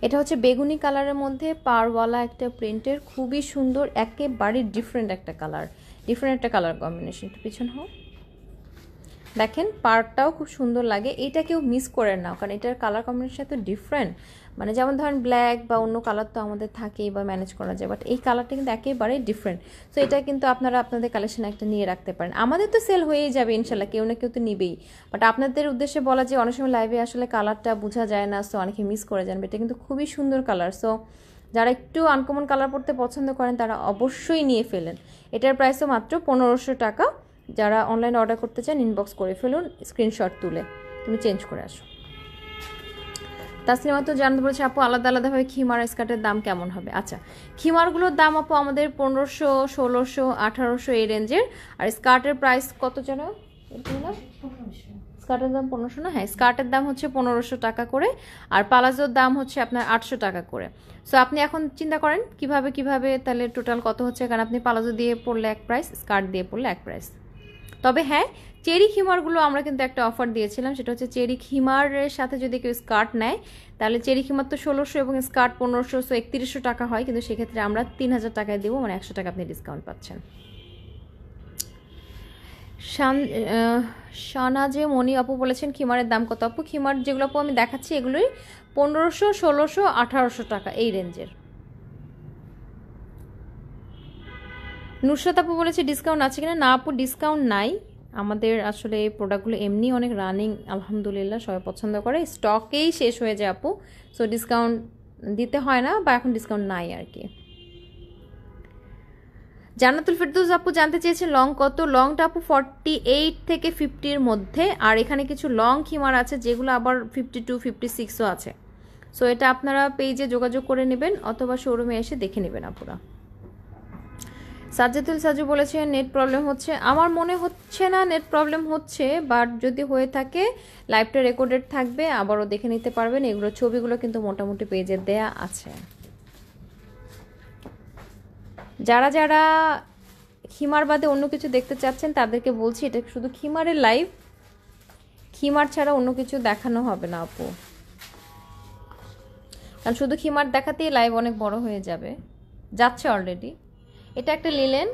এটা হচ্ছে বেগুনি কালারের মধ্যে পারওয়ালা একটা প্রিন্টের, খুবই সুন্দর, একেবারে ডিফারেন্ট একটা কালার কম্বিনেশন। একটু পিছন হোক, দেখেন পার্টটাও খুব সুন্দর লাগে। এটা কেউ মিস করে না, কারণ এটার কালার কম্বিনেশন এত ডিফারেন্ট। মানে যেমন ধরেন ব্ল্যাক বা অন্য কালার তো আমাদের থাকেই বা ম্যানেজ করা যায়, বাট এই কালারটা কিন্তু একেবারে ডিফারেন্ট। সো এটা কিন্তু আপনারা আপনাদের কালেকশন একটা নিয়ে রাখতে পারেন। আমাদের তো সেল হয়েই যাবে ইনশাল্লাহ, কেউ না কেউ তো নিবেই, বাট আপনাদের উদ্দেশ্যে বলা যে অনেক সময় লাইভে আসলে কালারটা বোঝা যায় না, সো অনেকে মিস করে যান। এটা কিন্তু খুবই সুন্দর কালার, সো যারা একটু আনকমন কালার পড়তে পছন্দ করেন তারা অবশ্যই নিয়ে ফেলেন। এটার প্রাইসও মাত্র 1500 টাকা। যারা অনলাইনে অর্ডার করতে চান ইনবক্স করে ফেলুন, স্ক্রিনশট তুলে তুমি চেঞ্জ করে আসো। তাসলিমা তো জানতে বলেছে আপু আলাদা আলাদাভাবে খিমার স্কার্টের দাম কেমন হবে? আচ্ছা, খিমারগুলোর দাম আপু আমাদের 1500, 1600, 1800 এই রেঞ্জের। আর স্কার্টের প্রাইস কত যেন? স্কার্টের দাম 1500 না? হ্যাঁ, স্কার্টের দাম হচ্ছে 1500 টাকা করে, আর পালাজোর দাম হচ্ছে আপনার 800 টাকা করে। সো আপনি এখন চিন্তা করেন কিভাবে তাহলে টোটাল কত হচ্ছে, কারণ আপনি পালাজো দিয়ে পড়লে এক প্রাইস, স্কার্ট দিয়ে পড়লে এক প্রাইস। তবে হ্যাঁ, চেরি খিমারগুলো আমরা কিন্তু একটা অফার দিয়েছিলাম, সেটা হচ্ছে চেরি খিমারের সাথে যদি কেউ স্কার্ট নেয় তাহলে চেরি খিমার তো 1600 এবং স্কার্ট 1500, সো 3100 টাকা হয়, কিন্তু সেক্ষেত্রে আমরা 3000 টাকায় দেবো, মানে 100 টাকা আপনি ডিসকাউন্ট পাচ্ছেন। শানাজে মনি আপু বলেছেন খিমারের দাম কত? আপু খিমার যেগুলো আপু আমি দেখাচ্ছি এগুলোই 1500, 1600, 1800 টাকা এই রেঞ্জের। নুসরাত আপু বলেছে ডিসকাউন্ট আছে কিনা? না আপু, ডিসকাউন্ট নাই আমাদের। আসলে এই প্রোডাক্টগুলো এমনি অনেক রানিং, আলহামদুলিল্লাহ সবাই পছন্দ করে, স্টকেই শেষ হয়ে যায় আপু, সো ডিসকাউন্ট দিতে হয় না, বা এখন ডিসকাউন্ট নাই আর কি। জান্নাতুল ফেরদৌস আপু জানতে চেয়েছেন লং কত? লংটা আপু 48 থেকে 50-র মধ্যে, আর এখানে কিছু লং খিমার আছে যেগুলো আবার 52, 56ও আছে। সো এটা আপনারা পেজে যোগাযোগ করে নেবেন অথবা শোরুমে এসে দেখে নেবেন আপুরা। সাজ্জাদুল সাজু বলেছেন নেট প্রবলেম হচ্ছে, আমার মনে হচ্ছে না নেট প্রবলেম হচ্ছে, বাট যদি হয়ে থাকে লাইভটা রেকর্ডেড থাকবে, আবারও দেখে নিতে পারবেন। এগুলো ছবিগুলো কিন্তু মোটামুটি পেজে দেয়া আছে। যারা যারা খিমার বাদে অন্য কিছু দেখতে চাচ্ছেন তাদেরকে বলছি এটা শুধু খিমারের লাইভ, খিমার ছাড়া অন্য কিছু দেখানো হবে না আপু, কারণ শুধু খিমার দেখাতেই লাইভ অনেক বড় হয়ে যাবে, যাচ্ছে অলরেডি। এটা একটা লিলেন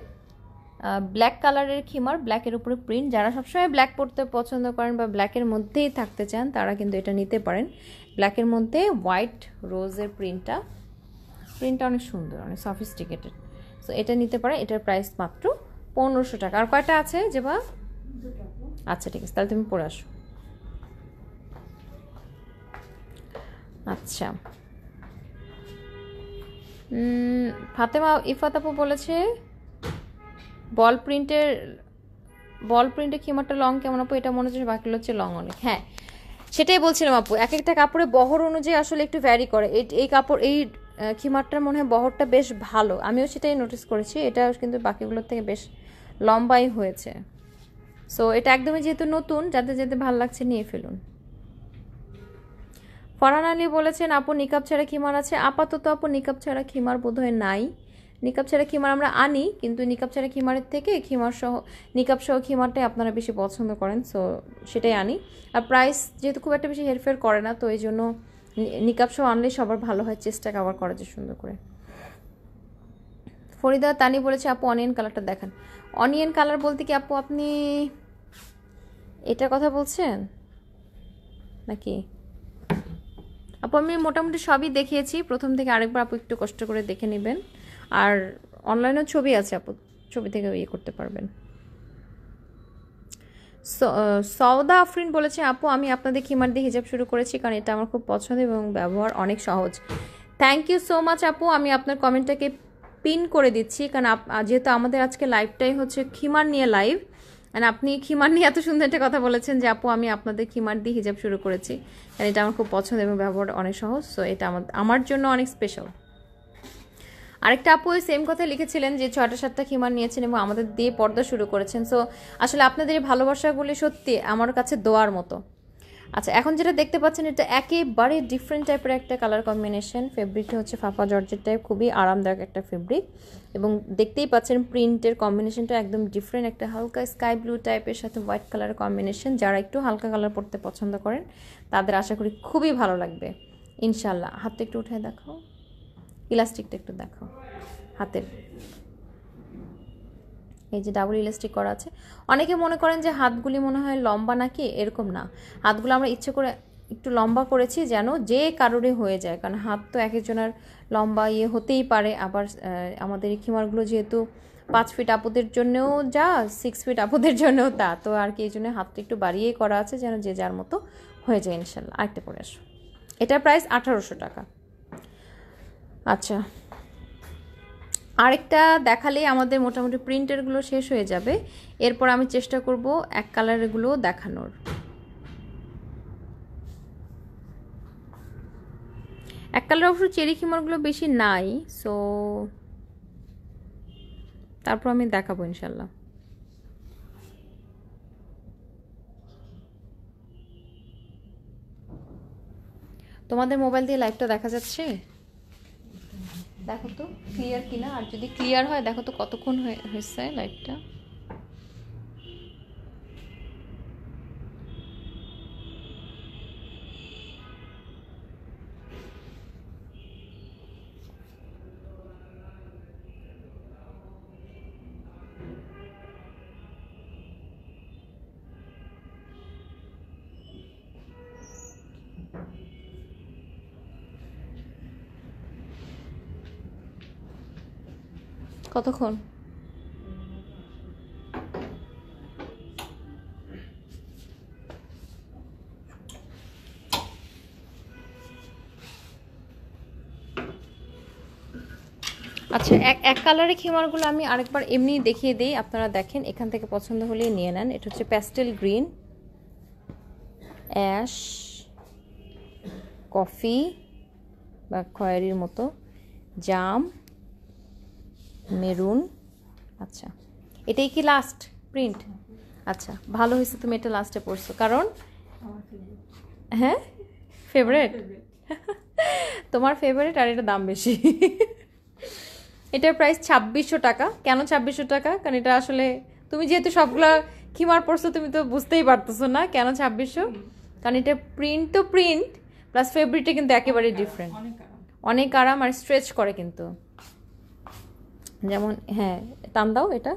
ব্ল্যাক কালারের খিমার, ব্ল্যাকের উপরে প্রিন্ট। যারা সবসময় ব্ল্যাক পরতে পছন্দ করেন বা ব্ল্যাকের মধ্যেই থাকতে চান তারা কিন্তু এটা নিতে পারেন। ব্ল্যাকের মধ্যে হোয়াইট রোজের প্রিন্টটা অনেক সুন্দর, অনেক সফিস্টিকেটেড। সো এটা নিতে পারেন। এটার প্রাইস মাত্র 1500 টাকা। আর কয়টা আছে যে বা? আচ্ছা ঠিক আছে, তাহলে তুমি পরে আসো। আচ্ছা, ফাতেমা ইফাত আপু বলেছে বল প্রিন্টের খিমারটা লং কেমন আপু? এটা মনে হচ্ছে বাকিগুলো হচ্ছে লং অনেক। হ্যাঁ সেটাই বলছিলাম আপু, এক একটা কাপড়ে বহর অনুযায়ী আসলে একটু ভ্যারি করে। এই কাপড় এই খিমারটার মনে হয় বহরটা বেশ ভালো, আমিও সেটাই নোটিস করেছি। এটা কিন্তু বাকিগুলোর থেকে বেশ লম্বাই হয়েছে। সো এটা একদমই যেহেতু নতুন, যাদের যেতে ভালো লাগছে নিয়ে ফেলুন। ফরহান আলী বলেছেন আপু নিকাব ছাড়া খিমার আছে? আপাতত আপু নিকাব ছাড়া খিমার বোধহয় নাই। নিকাব ছাড়া খিমার আমরা আনি, কিন্তু নিকাব ছাড়া খিমারের থেকে নিকাব সহ খিমারটাই আপনারা বেশি পছন্দ করেন, সো সেটাই আনি। আর প্রাইস যেহেতু খুব একটা বেশি হেরফের করে না, তো এই জন্য নিকাব সহ আনলে সবার ভালো হয়, চেষ্টা কভার করা যায় সুন্দর করে। ফরিদা তানি বলেছে আপু অনিয়ন কালারটা দেখান। অনিয়ন কালার বলতে কি আপু আপনি এটার কথা বলছেন নাকি? আপু আমি মোটামুটি সবই দেখিয়েছি প্রথম থেকে, আরেকবার আপু একটু কষ্ট করে দেখে নেবেন। আর অনলাইনেও ছবি আছে আপু, ছবি থেকে ইয়ে করতে পারবেন। সৌদা আফরিন বলেছে আপু আমি আপনাদের খিমার দিয়ে হিজাব শুরু করেছি, কারণ এটা আমার খুব পছন্দ এবং ব্যবহার অনেক সহজ। থ্যাংক ইউ সো মাচ আপু, আমি আপনার কমেন্টটাকে পিন করে দিচ্ছি, কারণ যেহেতু আমাদের আজকে লাইভটাই হচ্ছে খিমার নিয়ে লাইভ, অ্যান্ড আপনি খিমার নিয়ে এত সুন্দর একটা কথা বলেছেন যে আপু আমি আপনাদের খিমার দিয়ে হিজাব শুরু করেছি, কারণ এটা আমার খুব পছন্দ এবং ব্যবহার অনেক সহজ। সো এটা আমার জন্য অনেক স্পেশাল। আরেকটা আপু ওই সেম কথা লিখেছিলেন যে 6টা-7টা খিমার নিয়েছেন এবং আমাদের দিয়ে পর্দা শুরু করেছেন। সো আসলে আপনাদের এই ভালোবাসাগুলি সত্যি আমার কাছে দোয়ার মতো। আচ্ছা, এখন যেটা দেখতে পাচ্ছেন এটা একেবারে ডিফারেন্ট টাইপের একটা কালার কম্বিনেশন। ফেব্রিকটা হচ্ছে ফাফা জর্জেট টাইপ, খুবই আরামদায়ক একটা ফেব্রিক, এবং দেখতেই পাচ্ছেন প্রিন্টের কম্বিনেশনটা একদম ডিফারেন্ট, একটা হালকা স্কাই ব্লু টাইপের সাথে হোয়াইট কালারের কম্বিনেশন। যারা একটু হালকা কালার পরতে পছন্দ করেন তাদের আশা করি খুবই ভালো লাগবে ইনশাল্লাহ। হাতটা একটু উঠায় দেখাও, ইলাস্টিকটা একটু দেখাও হাতের, এই যে ডাবল ইলাস্টিক করা আছে। অনেকে মনে করেন যে হাতগুলি মনে হয় লম্বা নাকি, এরকম না। হাতগুলো আমরা ইচ্ছে করে একটু লম্বা করেছি যেন যে কারোরই হয়ে যায়, কারণ হাত তো এক একজনের লম্বা হতেই পারে। আবার আমাদের এই খিমারগুলো যেহেতু 5 ফিট আপুদের জন্যও যা, 6 ফিট আপুদের জন্যও তা, তো আর কি এই জন্য হাতটা একটু বাড়িয়েই করা আছে যেন যে যার মতো হয়ে যায় ইনশাল্লাহ। আরেকটা পরে আসো, এটার প্রাইস 1800 টাকা। আচ্ছা, আরেকটা দেখালেই আমাদের মোটামুটি প্রিন্টেরগুলো শেষ হয়ে যাবে, এরপর আমি চেষ্টা করব এক কালারেরগুলো দেখানোর। এক কালার অবশ্য চেরি খিমারগুলো বেশি নাই, সো তারপর আমি দেখাবো ইনশাল্লাহ। তোমাদের মোবাইল দিয়ে লাইভটা দেখা যাচ্ছে? দেখো তো ক্লিয়ার কিনা, আর যদি ক্লিয়ার হয় দেখো তো কতক্ষণ হয়েছে লাইভটা। কতক্ষণ? আচ্ছা, এক কালারের খিমারগুলো আমি আরেকবার এমনি দেখিয়ে দিই, আপনারা দেখেন, এখান থেকে পছন্দ হলেই নিয়ে নেন। এটা হচ্ছে প্যাস্টেল গ্রিন, অ্যাশ, কফি, বা খয়েরির মতো, জাম, মেরুন। আচ্ছা, এটাই কি লাস্ট প্রিন্ট? আচ্ছা, ভালো হয়েছে তুমি এটা লাস্টে পড়ছো, কারণ হ্যাঁ ফেভারিট তোমার ফেভারিট, আর এটা দাম বেশি। এটার প্রাইস 2600 টাকা। কেন 2600 টাকা? কারণ এটা আসলে তুমি যেহেতু সবগুলা খিমার পড়ছো, তুমি তো বুঝতেই পারতেছো না কেন 2600। কারণ এটা প্রিন্ট তো প্রিন্ট প্লাস ফেব্রিকটা কিন্তু একেবারে ডিফারেন্ট, অনেক আরাম আর স্ট্রেচ করে কিন্তু। যেমন হ্যাঁ, টান দাও এটা,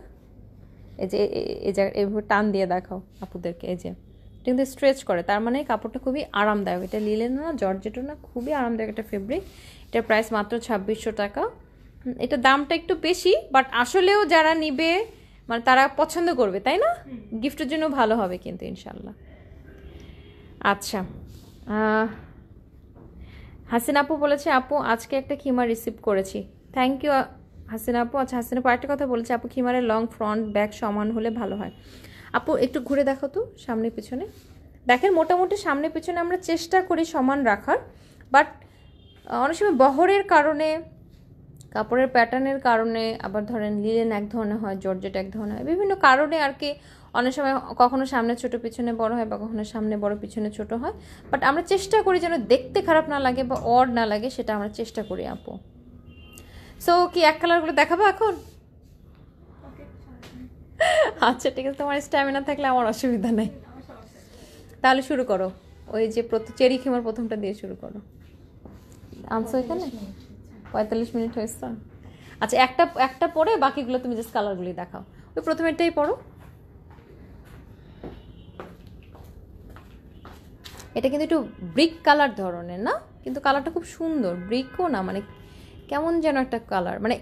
এই যে এই যে এইভাবে টান দিয়ে দেখাও আপুদেরকে, এই যে কিন্তু স্ট্রেচ করে, তার মানে কাপড়টা খুবই আরামদায়ক। এটা লিলেন না, জর্জেটও না, খুবই আরামদায়ক একটা ফেব্রিক। এটার প্রাইস মাত্র 2600 টাকা। এটা দামটা একটু বেশি, বাট আসলেও যারা নিবে মানে তারা পছন্দ করবে, তাই না? গিফটের জন্য ভালো হবে কিন্তু ইনশাল্লাহ। আচ্ছা, হাসিনা আপু বলেছে আপু আজকে একটা খিমার রিসিভ করেছি। থ্যাংক ইউ হাসিনা আপু। আচ্ছা, হাসিনা আপু আরেকটা কথা বলেছে, আপু খিমারের লং ফ্রন্ট ব্যাক সমান হলে ভালো হয়। আপু একটু ঘুরে দেখো তো সামনে পিছনে, দেখেন মোটামুটি সামনে পিছনে আমরা চেষ্টা করি সমান রাখার, বাট অনেক সময় বহরের কারণে, কাপড়ের প্যাটার্নের কারণে, আবার ধরেন লিলেন এক ধরনের হয়, জর্জেট এক ধরনের হয়, বিভিন্ন কারণে আর কি। অনেক সময় কখনো সামনে ছোট পিছনে বড় হয়, বা কখনো সামনে বড় পিছনে ছোট হয়, বাট আমরা চেষ্টা করি যেন দেখতে খারাপ না লাগে বা অড না লাগে, সেটা আমরা চেষ্টা করি আপু। সো কি এক কালারগুলো দেখাবো এখন? আচ্ছা ঠিক আছে, তোমার স্ট্যামিনা থাকলে আমার অসুবিধা নেই। তাহলে শুরু করো, ওই যে চেরি খিমার প্রথমটা দিয়ে শুরু করো। আনছো এখানে 45 মিনিট হয়েছে। আচ্ছা, একটা পরে বাকিগুলো তুমি জাস্ট কালারগুলি দেখাও। ওই প্রথমেরটাই পড়ো। এটা কিন্তু একটু ব্রিক কালার ধরনের না, কিন্তু কালারটা খুব সুন্দর, ব্রিকও না, মানে কেমন যেন একটা কালার। মানে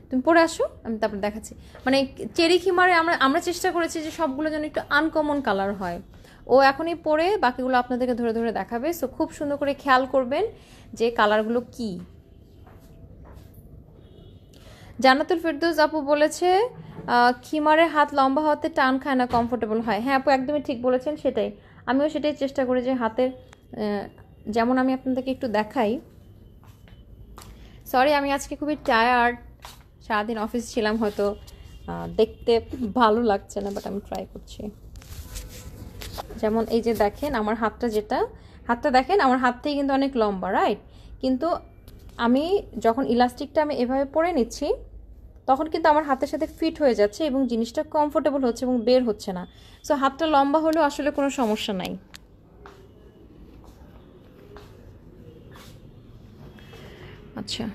তুমি পরে আসো, আমি তারপরে দেখাচ্ছি। মানে চেরি খিমারে আমরা চেষ্টা করেছি যে সবগুলো যেন একটু আনকমন কালার হয়। ও এখনই পরে বাকিগুলো আপনাদেরকে ধরে ধরে দেখাবে, সো খুব সুন্দর করে খেয়াল করবেন যে কালারগুলো কি। জান্নাতুল ফেরদৌস আপু বলেছে খিমারের হাত লম্বা হতে টান খায় না, কমফোর্টেবল হয়। হ্যাঁ আপু, একদমই ঠিক বলেছেন, সেটাই আমিও সেটাই চেষ্টা করি যে হাতের, যেমন আমি আপনাদেরকে একটু দেখাই। সরি, আমি আজকে খুবই টায়ার্ড, সারাদিন অফিস ছিলাম, হয়তো দেখতে ভালো লাগছে না, বাট আমি ট্রাই করছি। যেমন এই যে দেখেন আমার হাতটা, হাতটা দেখেন আমার হাত থেকে কিন্তু অনেক লম্বা, রাইট? কিন্তু আমি যখন ইলাস্টিকটা আমি এভাবে পরে নিচ্ছি, তখন কিন্তু আমার হাতের সাথে ফিট হয়ে যাচ্ছে এবং জিনিসটা কমফোর্টেবল হচ্ছে এবং বের হচ্ছে না। সো হাতটা লম্বা হলেও আসলে কোনো সমস্যা নাই। আচ্ছা,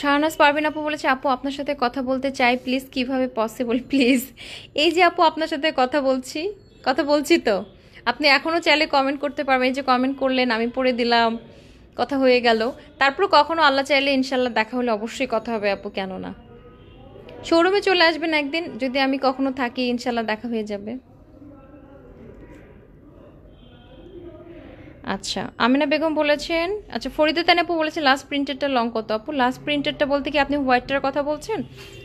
শাহনাজ পারভিন আপু বলেছে আপু আপনার সাথে কথা বলতে চাই প্লিজ, কিভাবে পসিবল প্লিজ? এই যে আপু আপনার সাথে কথা বলছি তো, আপনি এখনও চাইলে কমেন্ট করতে পারবেন। এই যে কমেন্ট করলেন, আমি পড়ে দিলাম, কথা হয়ে গেল। তারপর কখনো আল্লাহ চাইলে ইনশাল্লাহ দেখা হলে অবশ্যই কথা হবে আপু, কেন না? শোরুমে চলে আসবেন একদিন, যদি আমি কখনো থাকি ইনশাল্লাহ দেখা হয়ে যাবে। আচ্ছা, আমিনা বেগম বলেছেন, আচ্ছা ফরিদা তান আপু বলেছেন লাস্ট প্রিন্টেডটা লং কত আপু? লাস্ট প্রিন্টেডটা বলতে কি আপনি হোয়াইটটার কথা বলছেন?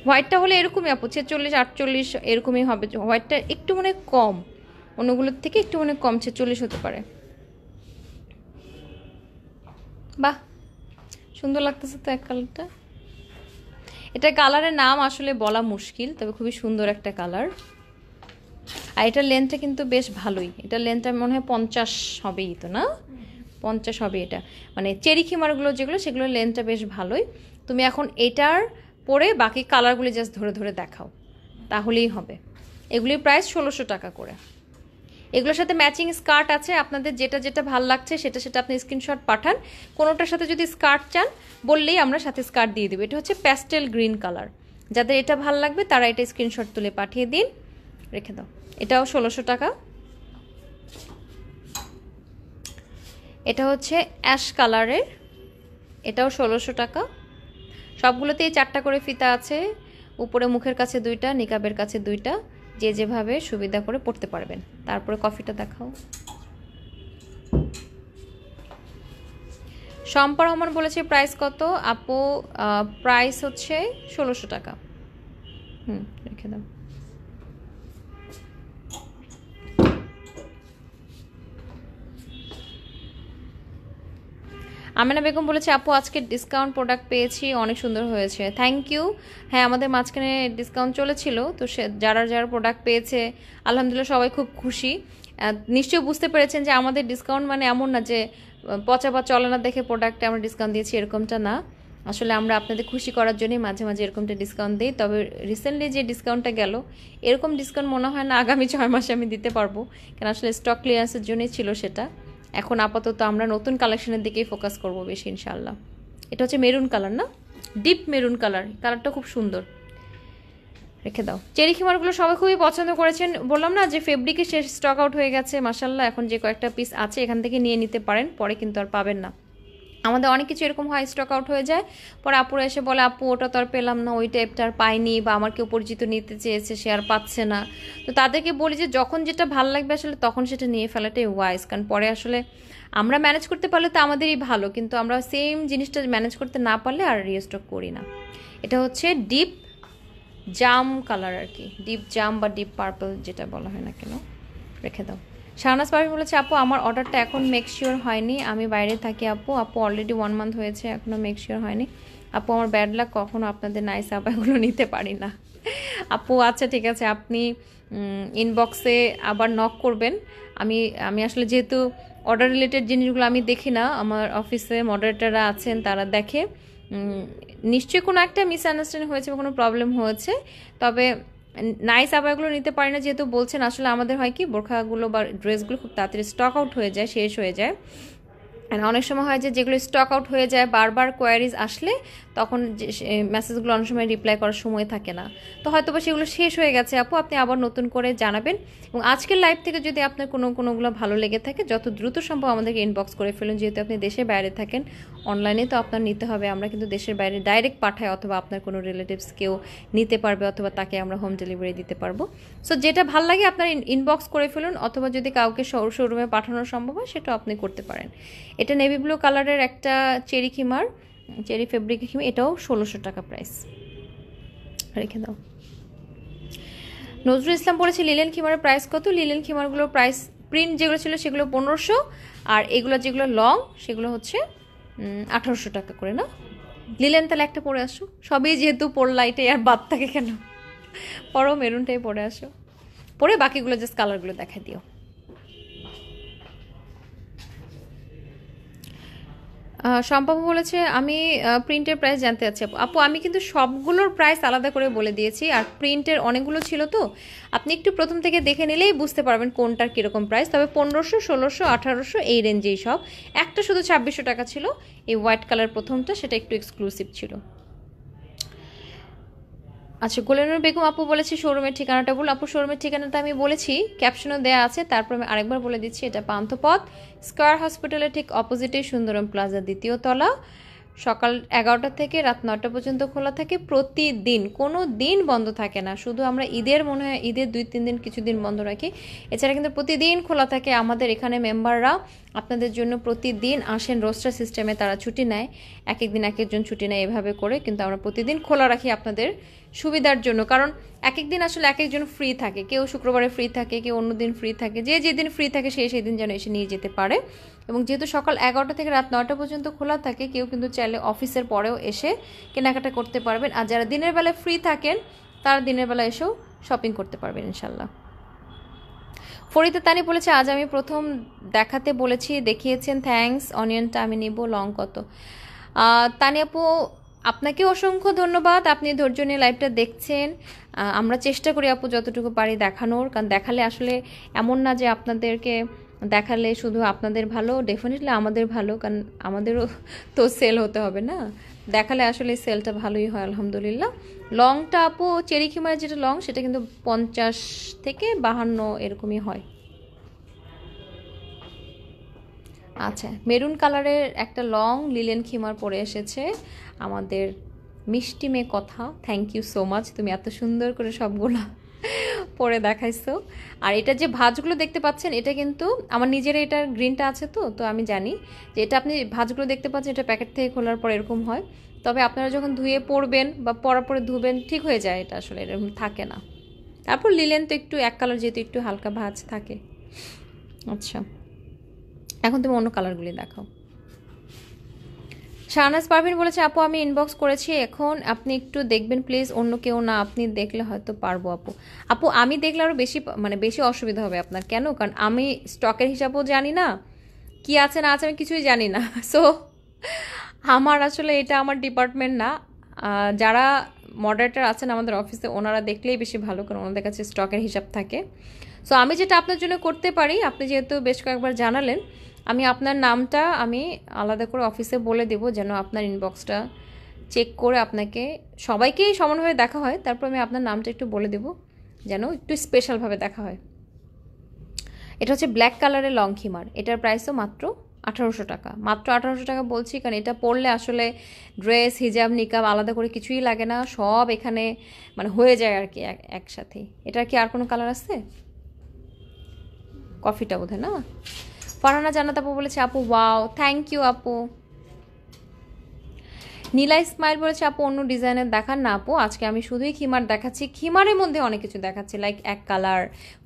হোয়াইটটা হলে এরকমই আপু, 46 48 এরকমই হবে। হোয়াইটটা একটু মানে কম, অন্যগুলোর থেকে একটু মানে কম, 46 হতে পারে। বাহ, সুন্দর লাগতেছে তো এক কালারটা। এটা কালারের নাম আসলে বলা মুশকিল, তবে খুবই সুন্দর একটা কালার। আর এটার লেন্থটা কিন্তু বেশ ভালোই, এটার লেন্থটা মনে হয় 50 হবেই তো, না 50 হবে এটা। মানে চেরি খিমারগুলো যেগুলো, সেগুলোর লেন্থটা বেশ ভালোই। তুমি এখন এটার পরে বাকি কালারগুলি জাস্ট ধরে ধরে দেখাও, তাহলেই হবে। এগুলির প্রাইস 1600 টাকা করে। এগুলোর সাথে ম্যাচিং স্কার্ট আছে, আপনাদের যেটা যেটা ভাল লাগছে সেটা আপনি স্ক্রিনশট পাঠান। কোনোটার সাথে যদি স্কার্ট চান বললেই আমরা সাথে স্কার্ট দিয়ে দেবো। এটা হচ্ছে প্যাস্টেল গ্রিন কালার, যাদের এটা ভাল লাগবে তারা এটা স্ক্রিনশট তুলে পাঠিয়ে দিন, রেখে দাও। এটাও 1600 টাকা। এটা হচ্ছে অ্যাশ কালারের, এটাও 1600 টাকা। সবগুলোতেই 4টা করে ফিতা আছে, উপরে মুখের কাছে 2টা, নিকাবের কাছে 2টা, যে যেভাবে সুবিধা করে পড়তে পারবেন। তারপরে কফিটা দেখাও। শম্পা রহমান বলেছে প্রাইস কত আপু? প্রাইস হচ্ছে 1600 টাকা। রেখে দাও। আমেনা বেগম বলেছে আপু আজকে ডিসকাউন্ট প্রোডাক্ট পেয়েছি, অনেক সুন্দর হয়েছে, থ্যাংক ইউ। হ্যাঁ, আমাদের মাঝখানে ডিসকাউন্ট চলেছিল, তো যারা যারা প্রোডাক্ট পেয়েছে আলহামদুলিল্লাহ সবাই খুব খুশি। নিশ্চয়ই বুঝতে পেরেছেন যে আমাদের ডিসকাউন্ট মানে এমন না যে পচা বা চলে না দেখে প্রোডাক্টে আমরা ডিসকাউন্ট দিয়েছি, এরকমটা না। আসলে আমরা আপনাদের খুশি করার জন্যই মাঝে মাঝে এরকমটা ডিসকাউন্ট দিই। তবে রিসেন্টলি যে ডিসকাউন্টটা গেল, এরকম ডিসকাউন্ট মনে হয় না আগামী 6 মাসে আমি দিতে পারবো, কারণ আসলে স্টক ক্লিয়ারেন্সের জন্যই ছিল সেটা। এখন আপাতত আমরা নতুন কালেকশনের দিকেই ফোকাস করব বেশি ইনশাআল্লাহ। এটা হচ্ছে মেরুন কালার না, ডিপ মেরুন কালার, কালারটা খুব সুন্দর। রেখে দাও। চেরি খিমারগুলো সবাই খুবই পছন্দ করেছেন, বললাম না যে ফেব্রিকে শেষ স্টক আউট হয়ে গেছে মাশাআল্লাহ। এখন যে কয়েকটা পিস আছে এখান থেকে নিয়ে নিতে পারেন, পরে কিন্তু আর পাবেন না। আমাদের অনেক কিছু এরকম হয় স্টক আউট হয়ে যায়, পরে আপুরা এসে বলে আপু ওটা তো আর পেলাম না, ওই টাইপটা আর পাইনি, বা আমার কেউ পরিচিত নিতে চেয়েছে সে আর পাচ্ছে না। তো তাদেরকে বলি যে যখন যেটা ভালো লাগবে আসলে তখন সেটা নিয়ে ফেলাটাই ওয়াইজ, কারণ পরে আসলে আমরা ম্যানেজ করতে পারলে তো আমাদেরই ভালো, কিন্তু আমরা সেম জিনিসটা ম্যানেজ করতে না পারলে আর রিস্টক করি না। এটা হচ্ছে ডিপ জাম কালার আর কি, ডিপ জাম বা ডিপ পার্পল যেটা বলা হয় না কেন। রেখে দাও। শাহনাজ পারভিন বলেছে আপু আমার অর্ডারটা এখন মেক শিওর হয়নি, আমি বাইরে থাকি আপু। আপু অলরেডি 1 মান্থ হয়েছে, এখনও মেক শিওর হয়নি আপু। আমার ব্যাড লাক, কখনো আপনাদের নাইস আপাগুলো নিতে পারি না আপু। আচ্ছা ঠিক আছে, আপনি ইনবক্সে আবার নক করবেন। আমি আসলে যেহেতু অর্ডার রিলেটেড জিনিসগুলো আমি দেখি না, আমার অফিসে মডারেটাররা আছেন তারা দেখে। নিশ্চয়ই কোনো একটা মিসআন্ডারস্ট্যান্ডিং হয়েছে বা কোনো প্রবলেম হয়েছে, তবে নাইস আবারগুলো নিতে পারি না যেহেতু বলছেন। আসলে আমাদের হয় কি বোরখাগুলো বা ড্রেসগুলো খুব তাড়াতাড়ি স্টক আউট হয়ে যায়, শেষ হয়ে যায়। আর অনেক সময় হয় যে যেগুলো স্টক আউট হয়ে যায় বারবার কোয়ারিজ আসলে তখন মেসেজগুলো অনেক সময় রিপ্লাই করার সময় থাকে না, তো হয়তো বা সেগুলো শেষ হয়ে গেছে আপু, আপনি আবার নতুন করে জানাবেন। এবং আজকের লাইভ থেকে যদি আপনার কোনোগুলো ভালো লেগে থাকে যত দ্রুত সম্ভব আমাদেরকে ইনবক্স করে ফেলুন। যেহেতু আপনি দেশের বাইরে থাকেন, অনলাইনে তো আপনার নিতে হবে, আমরা কিন্তু দেশের বাইরে ডাইরেক্ট পাঠাই, অথবা আপনার কোনো রিলেটিভস কেউ নিতে পারবে, অথবা তাকে আমরা হোম ডেলিভারি দিতে পারবো। সো যেটা ভালো লাগে আপনার ইনবক্স করে ফেলুন, অথবা যদি কাউকে শোরুমে পাঠানো সম্ভব হয় সেটাও আপনি করতে পারেন। এটা নেভি ব্লু কালারের একটা চেরি খিমার, চেরি ফেব্রিক খিমার, এটাও 1600 টাকা প্রাইস। রেখে দাও। নজরুল ইসলাম বলেছে লিলেন খিমারের প্রাইস কত? লিলেন খিমারগুলোর প্রাইস প্রিন্ট যেগুলো ছিল সেগুলো 1500, আর এগুলো যেগুলো লং সেগুলো হচ্ছে 1800 টাকা করে না। লিলেন তাহলে একটা পরে আসো, সবই যেহেতু পরলা এটাই আর বাদ থাকে কেন, পরো মেরুনটাই পরে আসো, পরে বাকিগুলো জাস্ট কালারগুলো দেখা দিও। সম্ভব বলেছে আমি প্রিন্টের প্রাইস জানতে চাচ্ছি আপু। আমি কিন্তু সবগুলোর প্রাইস আলাদা করে বলে দিয়েছি, আর প্রিন্টের অনেকগুলো ছিল তো আপনি একটু প্রথম থেকে দেখে নিলেই বুঝতে পারবেন কোনটার কীরকম প্রাইস। তবে 1500, 1600, 1800 এই রেঞ্জেই সব। একটা শুধু 2600 টাকা ছিল, এই হোয়াইট কালার প্রথমটা, সেটা একটু এক্সক্লুসিভ ছিল। আচ্ছা, গোলেনুর বেগম আপু বলেছি শোরুমের ঠিকানাটা বল। আপু শোরুমের ঠিকানাটা আমি বলেছি, ক্যাপশনও দেওয়া আছে, তারপর আমি আরেকবার বলে দিচ্ছি। এটা পান্থপথ স্কয়ার হসপিটালের ঠিক অপোজিটে সুন্দরম প্লাজা 2য় তলা। সকাল 11টা থেকে রাত 9টা পর্যন্ত খোলা থাকে প্রতিদিন, কোনো দিন বন্ধ থাকে না। শুধু আমরা ঈদের মনে হয় ঈদের 2-3 দিন কিছুদিন বন্ধ রাখি, এছাড়া কিন্তু প্রতিদিন খোলা থাকে। আমাদের এখানে মেম্বাররা আপনাদের জন্য প্রতিদিন আসেন, রোস্টার সিস্টেমে তারা ছুটি নেয়, এক একদিন এক একজন ছুটি নেয়, এভাবে করে কিন্তু আমরা প্রতিদিন খোলা রাখি আপনাদের সুবিধার জন্য। কারণ এক একদিন আসলে এক একজন ফ্রি থাকে, কেউ শুক্রবারে ফ্রি থাকে, কেউ অন্য দিন ফ্রি থাকে, যে যেদিন ফ্রি থাকে সেই দিন যেন এসে নিয়ে যেতে পারে। এবং যেহেতু সকাল 11টা থেকে রাত 9টা পর্যন্ত খোলা থাকে, কেউ কিন্তু চাইলে অফিসের পরেও এসে কেনাকাটা করতে পারবেন। আর যারা দিনের বেলায় ফ্রি থাকেন তারা দিনের বেলা এসেও শপিং করতে পারবেন ইনশাল্লাহ। ফরিদা তানি বলেছে আজ আমি প্রথম দেখাতে বলেছি, দেখিয়েছেন, থ্যাঙ্কস। অনিয়নটা আমি নিব, লং কত? তানি আপু আপনাকে অসংখ্য ধন্যবাদ, আপনি ধৈর্য নিয়ে লাইভটা দেখছেন। আমরা চেষ্টা করি আপু যতটুকু পারি দেখানোর, কারণ দেখালে আসলে এমন না যে আপনাদেরকে দেখালে শুধু আপনাদের ভালো, ডেফিনেটলি আমাদের ভালো, কারণ আমাদেরও তো সেল হতে হবে না। দেখালে আসলে সেলটা ভালোই হয় আলহামদুলিল্লাহ। লংটা আপু চেরি খিমারের যেটা লং সেটা কিন্তু 50 থেকে 52 এরকমই হয়। আচ্ছা, মেরুন কালারের একটা লং লিলেন খিমার পরে এসেছে আমাদের মিষ্টি মেয়ে কথা। থ্যাংক ইউ সো মাচ, তুমি এত সুন্দর করে সবগুলো পরে দেখাইছো। আর এটা যে ভাঁজগুলো দেখতে পাচ্ছেন এটা কিন্তু আমার নিজের, এটার গ্রিনটা আছে তো আমি জানি যে এটা আপনি ভাঁজগুলো দেখতে পাচ্ছেন এটা প্যাকেট থেকে খোলার পর এরকম হয়। তবে আপনারা যখন ধুয়ে পরবেন বা পরার পরে ধুবেন ঠিক হয়ে যায়, এটা আসলে এরকম থাকে না। তারপর লিলেন তো একটু এক কালার, যেহেতু একটু হালকা ভাঁজ থাকে। আচ্ছা, এখন তুমি অন্য কালারগুলি দেখাও। শাহনাজ পারভিন বলেছে আপু আমি ইনবক্স করেছি, এখন আপনি একটু দেখবেন প্লিজ, অন্য কেউ না, আপনি দেখলে হয়তো পারবো আপু। আপু আমি দেখলে আরও বেশি মানে বেশি অসুবিধা হবে আপনার। কেন? কারণ আমি স্টকের হিসাবও জানি না, কি আছে না আছে আমি কিছুই জানি না। সো আমার আসলে এটা আমার ডিপার্টমেন্ট না। যারা মডারেটর আছেন আমাদের অফিসে ওনারা দেখলেই বেশি ভালো, কারণ ওনাদের কাছে স্টকের হিসাব থাকে। সো আমি যেটা আপনার জন্য করতে পারি, আপনি যেহেতু বেশ কয়েকবার জানালেন, আমি আপনার নামটা আমি আলাদা করে অফিসে বলে দেব, যেন আপনার ইনবক্সটা চেক করে আপনাকে, সবাইকেই সমানভাবে দেখা হয়, তারপর আমি আপনার নামটা একটু বলে দেব যেন একটু স্পেশালভাবে দেখা হয়। এটা হচ্ছে ব্ল্যাক কালারের লং খিমার, এটার প্রাইসও মাত্র 1800 টাকা। মাত্র 1800 টাকা বলছি কারণ এটা পরলে আসলে ড্রেস হিজাব নিকাব আলাদা করে কিছুই লাগে না, সব এখানে মানে হয়ে যায় আর কি একসাথেই। এটার কি আর কোনো কালার আছে? কফিটা বোধহয় না। ফারহানা জান্নাত আপু বলেছে আপু ওয়াও, থ্যাংক ইউ আপু। নীলা ইসমাইল বলেছে আপু অন্য ডিজাইনের দেখান না আপু, আজকে আমি শুধুই খিমার দেখাচ্ছি, খিমারের মধ্যে অনেক কিছু দেখাচ্ছি, লাইক এক কালার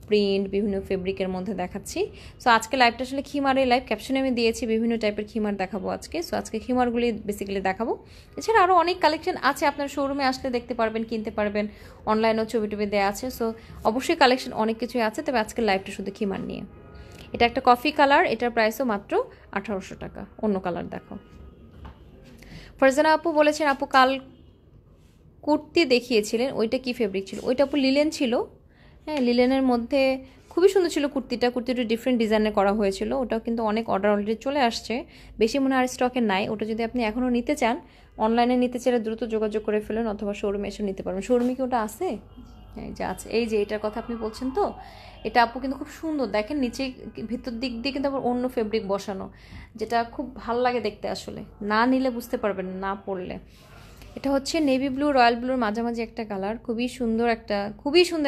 প্রিন্ট বিভিন্ন ফেব্রিকের মধ্যে দেখাচ্ছি। সো আজকে লাইভটা আসলে খিমারের লাইভ, ক্যাপশনে আমি দিয়েছি বিভিন্ন টাইপের খিমার দেখাবো আজকে। সো আজকে খিমারগুলি বেসিক্যালি দেখাবো। এছাড়া আরও অনেক কালেকশন আছে, আপনার শোরুমে আসলে দেখতে পারবেন, কিনতে পারবেন, অনলাইনেও ছবি টবি দেওয়া আছে। সো অবশ্যই কালেকশন অনেক কিছুই আছে, তবে আজকে লাইভটা শুধু খিমার নিয়ে। এটা একটা কফি কালার, এটার প্রাইসও মাত্র 1800 টাকা। অন্য কালার দেখো। ফারজানা আপু বলেছেন আপু কাল কুর্তি দেখিয়েছিলেন, ওইটা কি ফেব্রিক ছিল? ওইটা আপু লিলেন ছিল। হ্যাঁ, লিলেনের মধ্যে খুবই সুন্দর ছিল কুর্তিটা। কুর্তিটা ডিফারেন্ট ডিজাইনের করা হয়েছিল, ওটাও কিন্তু অনেক অর্ডার অলরেডি চলে আসছে, বেশি মনে আর স্টকে নাই। ওটা যদি আপনি এখনও নিতে চান, অনলাইনে নিতে চাইলে দ্রুত যোগাযোগ করে ফেলুন, অথবা শোরুমে এসে নিতে পারবেন। শোরুমে কি ওটা আছে? এই যে আছে, এই যে এটার কথা আপনি বলছেন তো, এটা আপু কিন্তু খুব সুন্দর, দেখেন নিচে ভিতর দিক দিয়ে কিন্তু আবার অন্য ফেব্রিক বসানো, যেটা খুব ভাল লাগে দেখতে। আসলে না নিলে বুঝতে পারবেন না পরলে। এটা হচ্ছে নেভি ব্লু রয়্যাল ব্লুর মাঝামাঝি একটা কালার, খুবই সুন্দর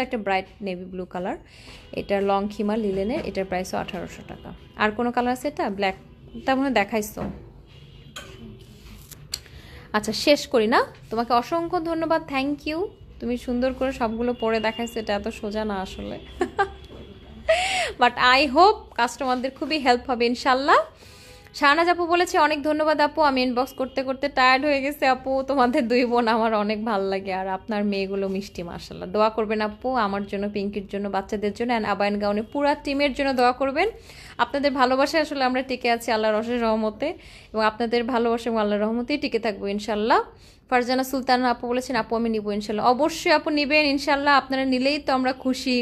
একটা ব্রাইট নেভি ব্লু কালার। এটার লং খিমা লিলেনের, এটার প্রাইসও 1800 টাকা। আর কোনো কালার আছে? এটা ব্ল্যাক, তার মনে দেখাইছো। আচ্ছা শেষ করি না, তোমাকে অসংখ্য ধন্যবাদ, থ্যাংক ইউ। তুমি সুন্দর করে সবগুলো পরে দেখাইছো, এটা এত সোজা না আসলে, বাট আই হোপ কাস্টমারদের খুবই হেল্প হবে ইনশাল্লাহ। শাহনাজ আপু বলেছে অনেক ধন্যবাদ আপু, আমি ইনবক্স করতে করতে টায়ার্ড হয়ে গেছে আপু, তোমাদের দুই বোন আমার অনেক ভালো লাগে, আর আপনার মেয়েগুলো মিষ্টি মাশাআল্লাহ। দোয়া করবেন আপু আমার জন্য, পিঙ্কির জন্য, বাচ্চাদের জন্য, অ্যান্ড আবায়ন গাউনে পুরা টিমের জন্য দোয়া করবেন। আপনাদের ভালোবাসায় আসলে আমরা টিকে আছি আল্লাহর অশেষ রহমতে, এবং আপনাদের ভালোবাসা এবং আল্লাহর রহমতেই টিকে থাকবো ইনশাল্লাহ। ফারজানা সুলতানা আপু বলেছেন আপু আমি নিবো ইনশাল্লাহ। অবশ্যই আপু নিবেন ইনশাল্লাহ, আপনারা নিলেই তো আমরা খুশি,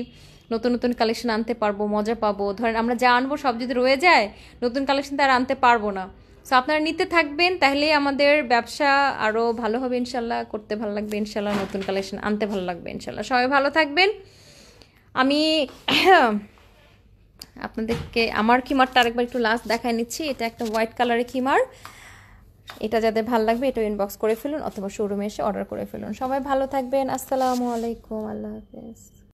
নতুন নতুন কালেকশন আনতে পারবো, মজা পাবো। ধরেন আমরা যা আনবো সব যদি রয়ে যায়, নতুন কালেকশন তো আর আনতে পারবো না। সো আপনারা নিতে থাকবেন, তাহলেই আমাদের ব্যবসা আরও ভালো হবে ইনশাল্লাহ, করতে ভালো লাগবে ইনশাল্লাহ, নতুন কালেকশন আনতে ভালো লাগবে ইনশাল্লাহ। সবাই ভালো থাকবেন। আমি আপনাদেরকে আমার খিমারটা আরেকবার একটু লাস্ট দেখায় নিচ্ছি। এটা একটা হোয়াইট কালারের খিমার, এটা যাদের ভালো লাগবে এটা ইনবক্স করে ফেলুন, অথবা শোরুমে এসে অর্ডার করে ফেলুন। সবাই ভালো থাকবেন, আসসালামু আলাইকুম, আল্লাহ হাফেজ।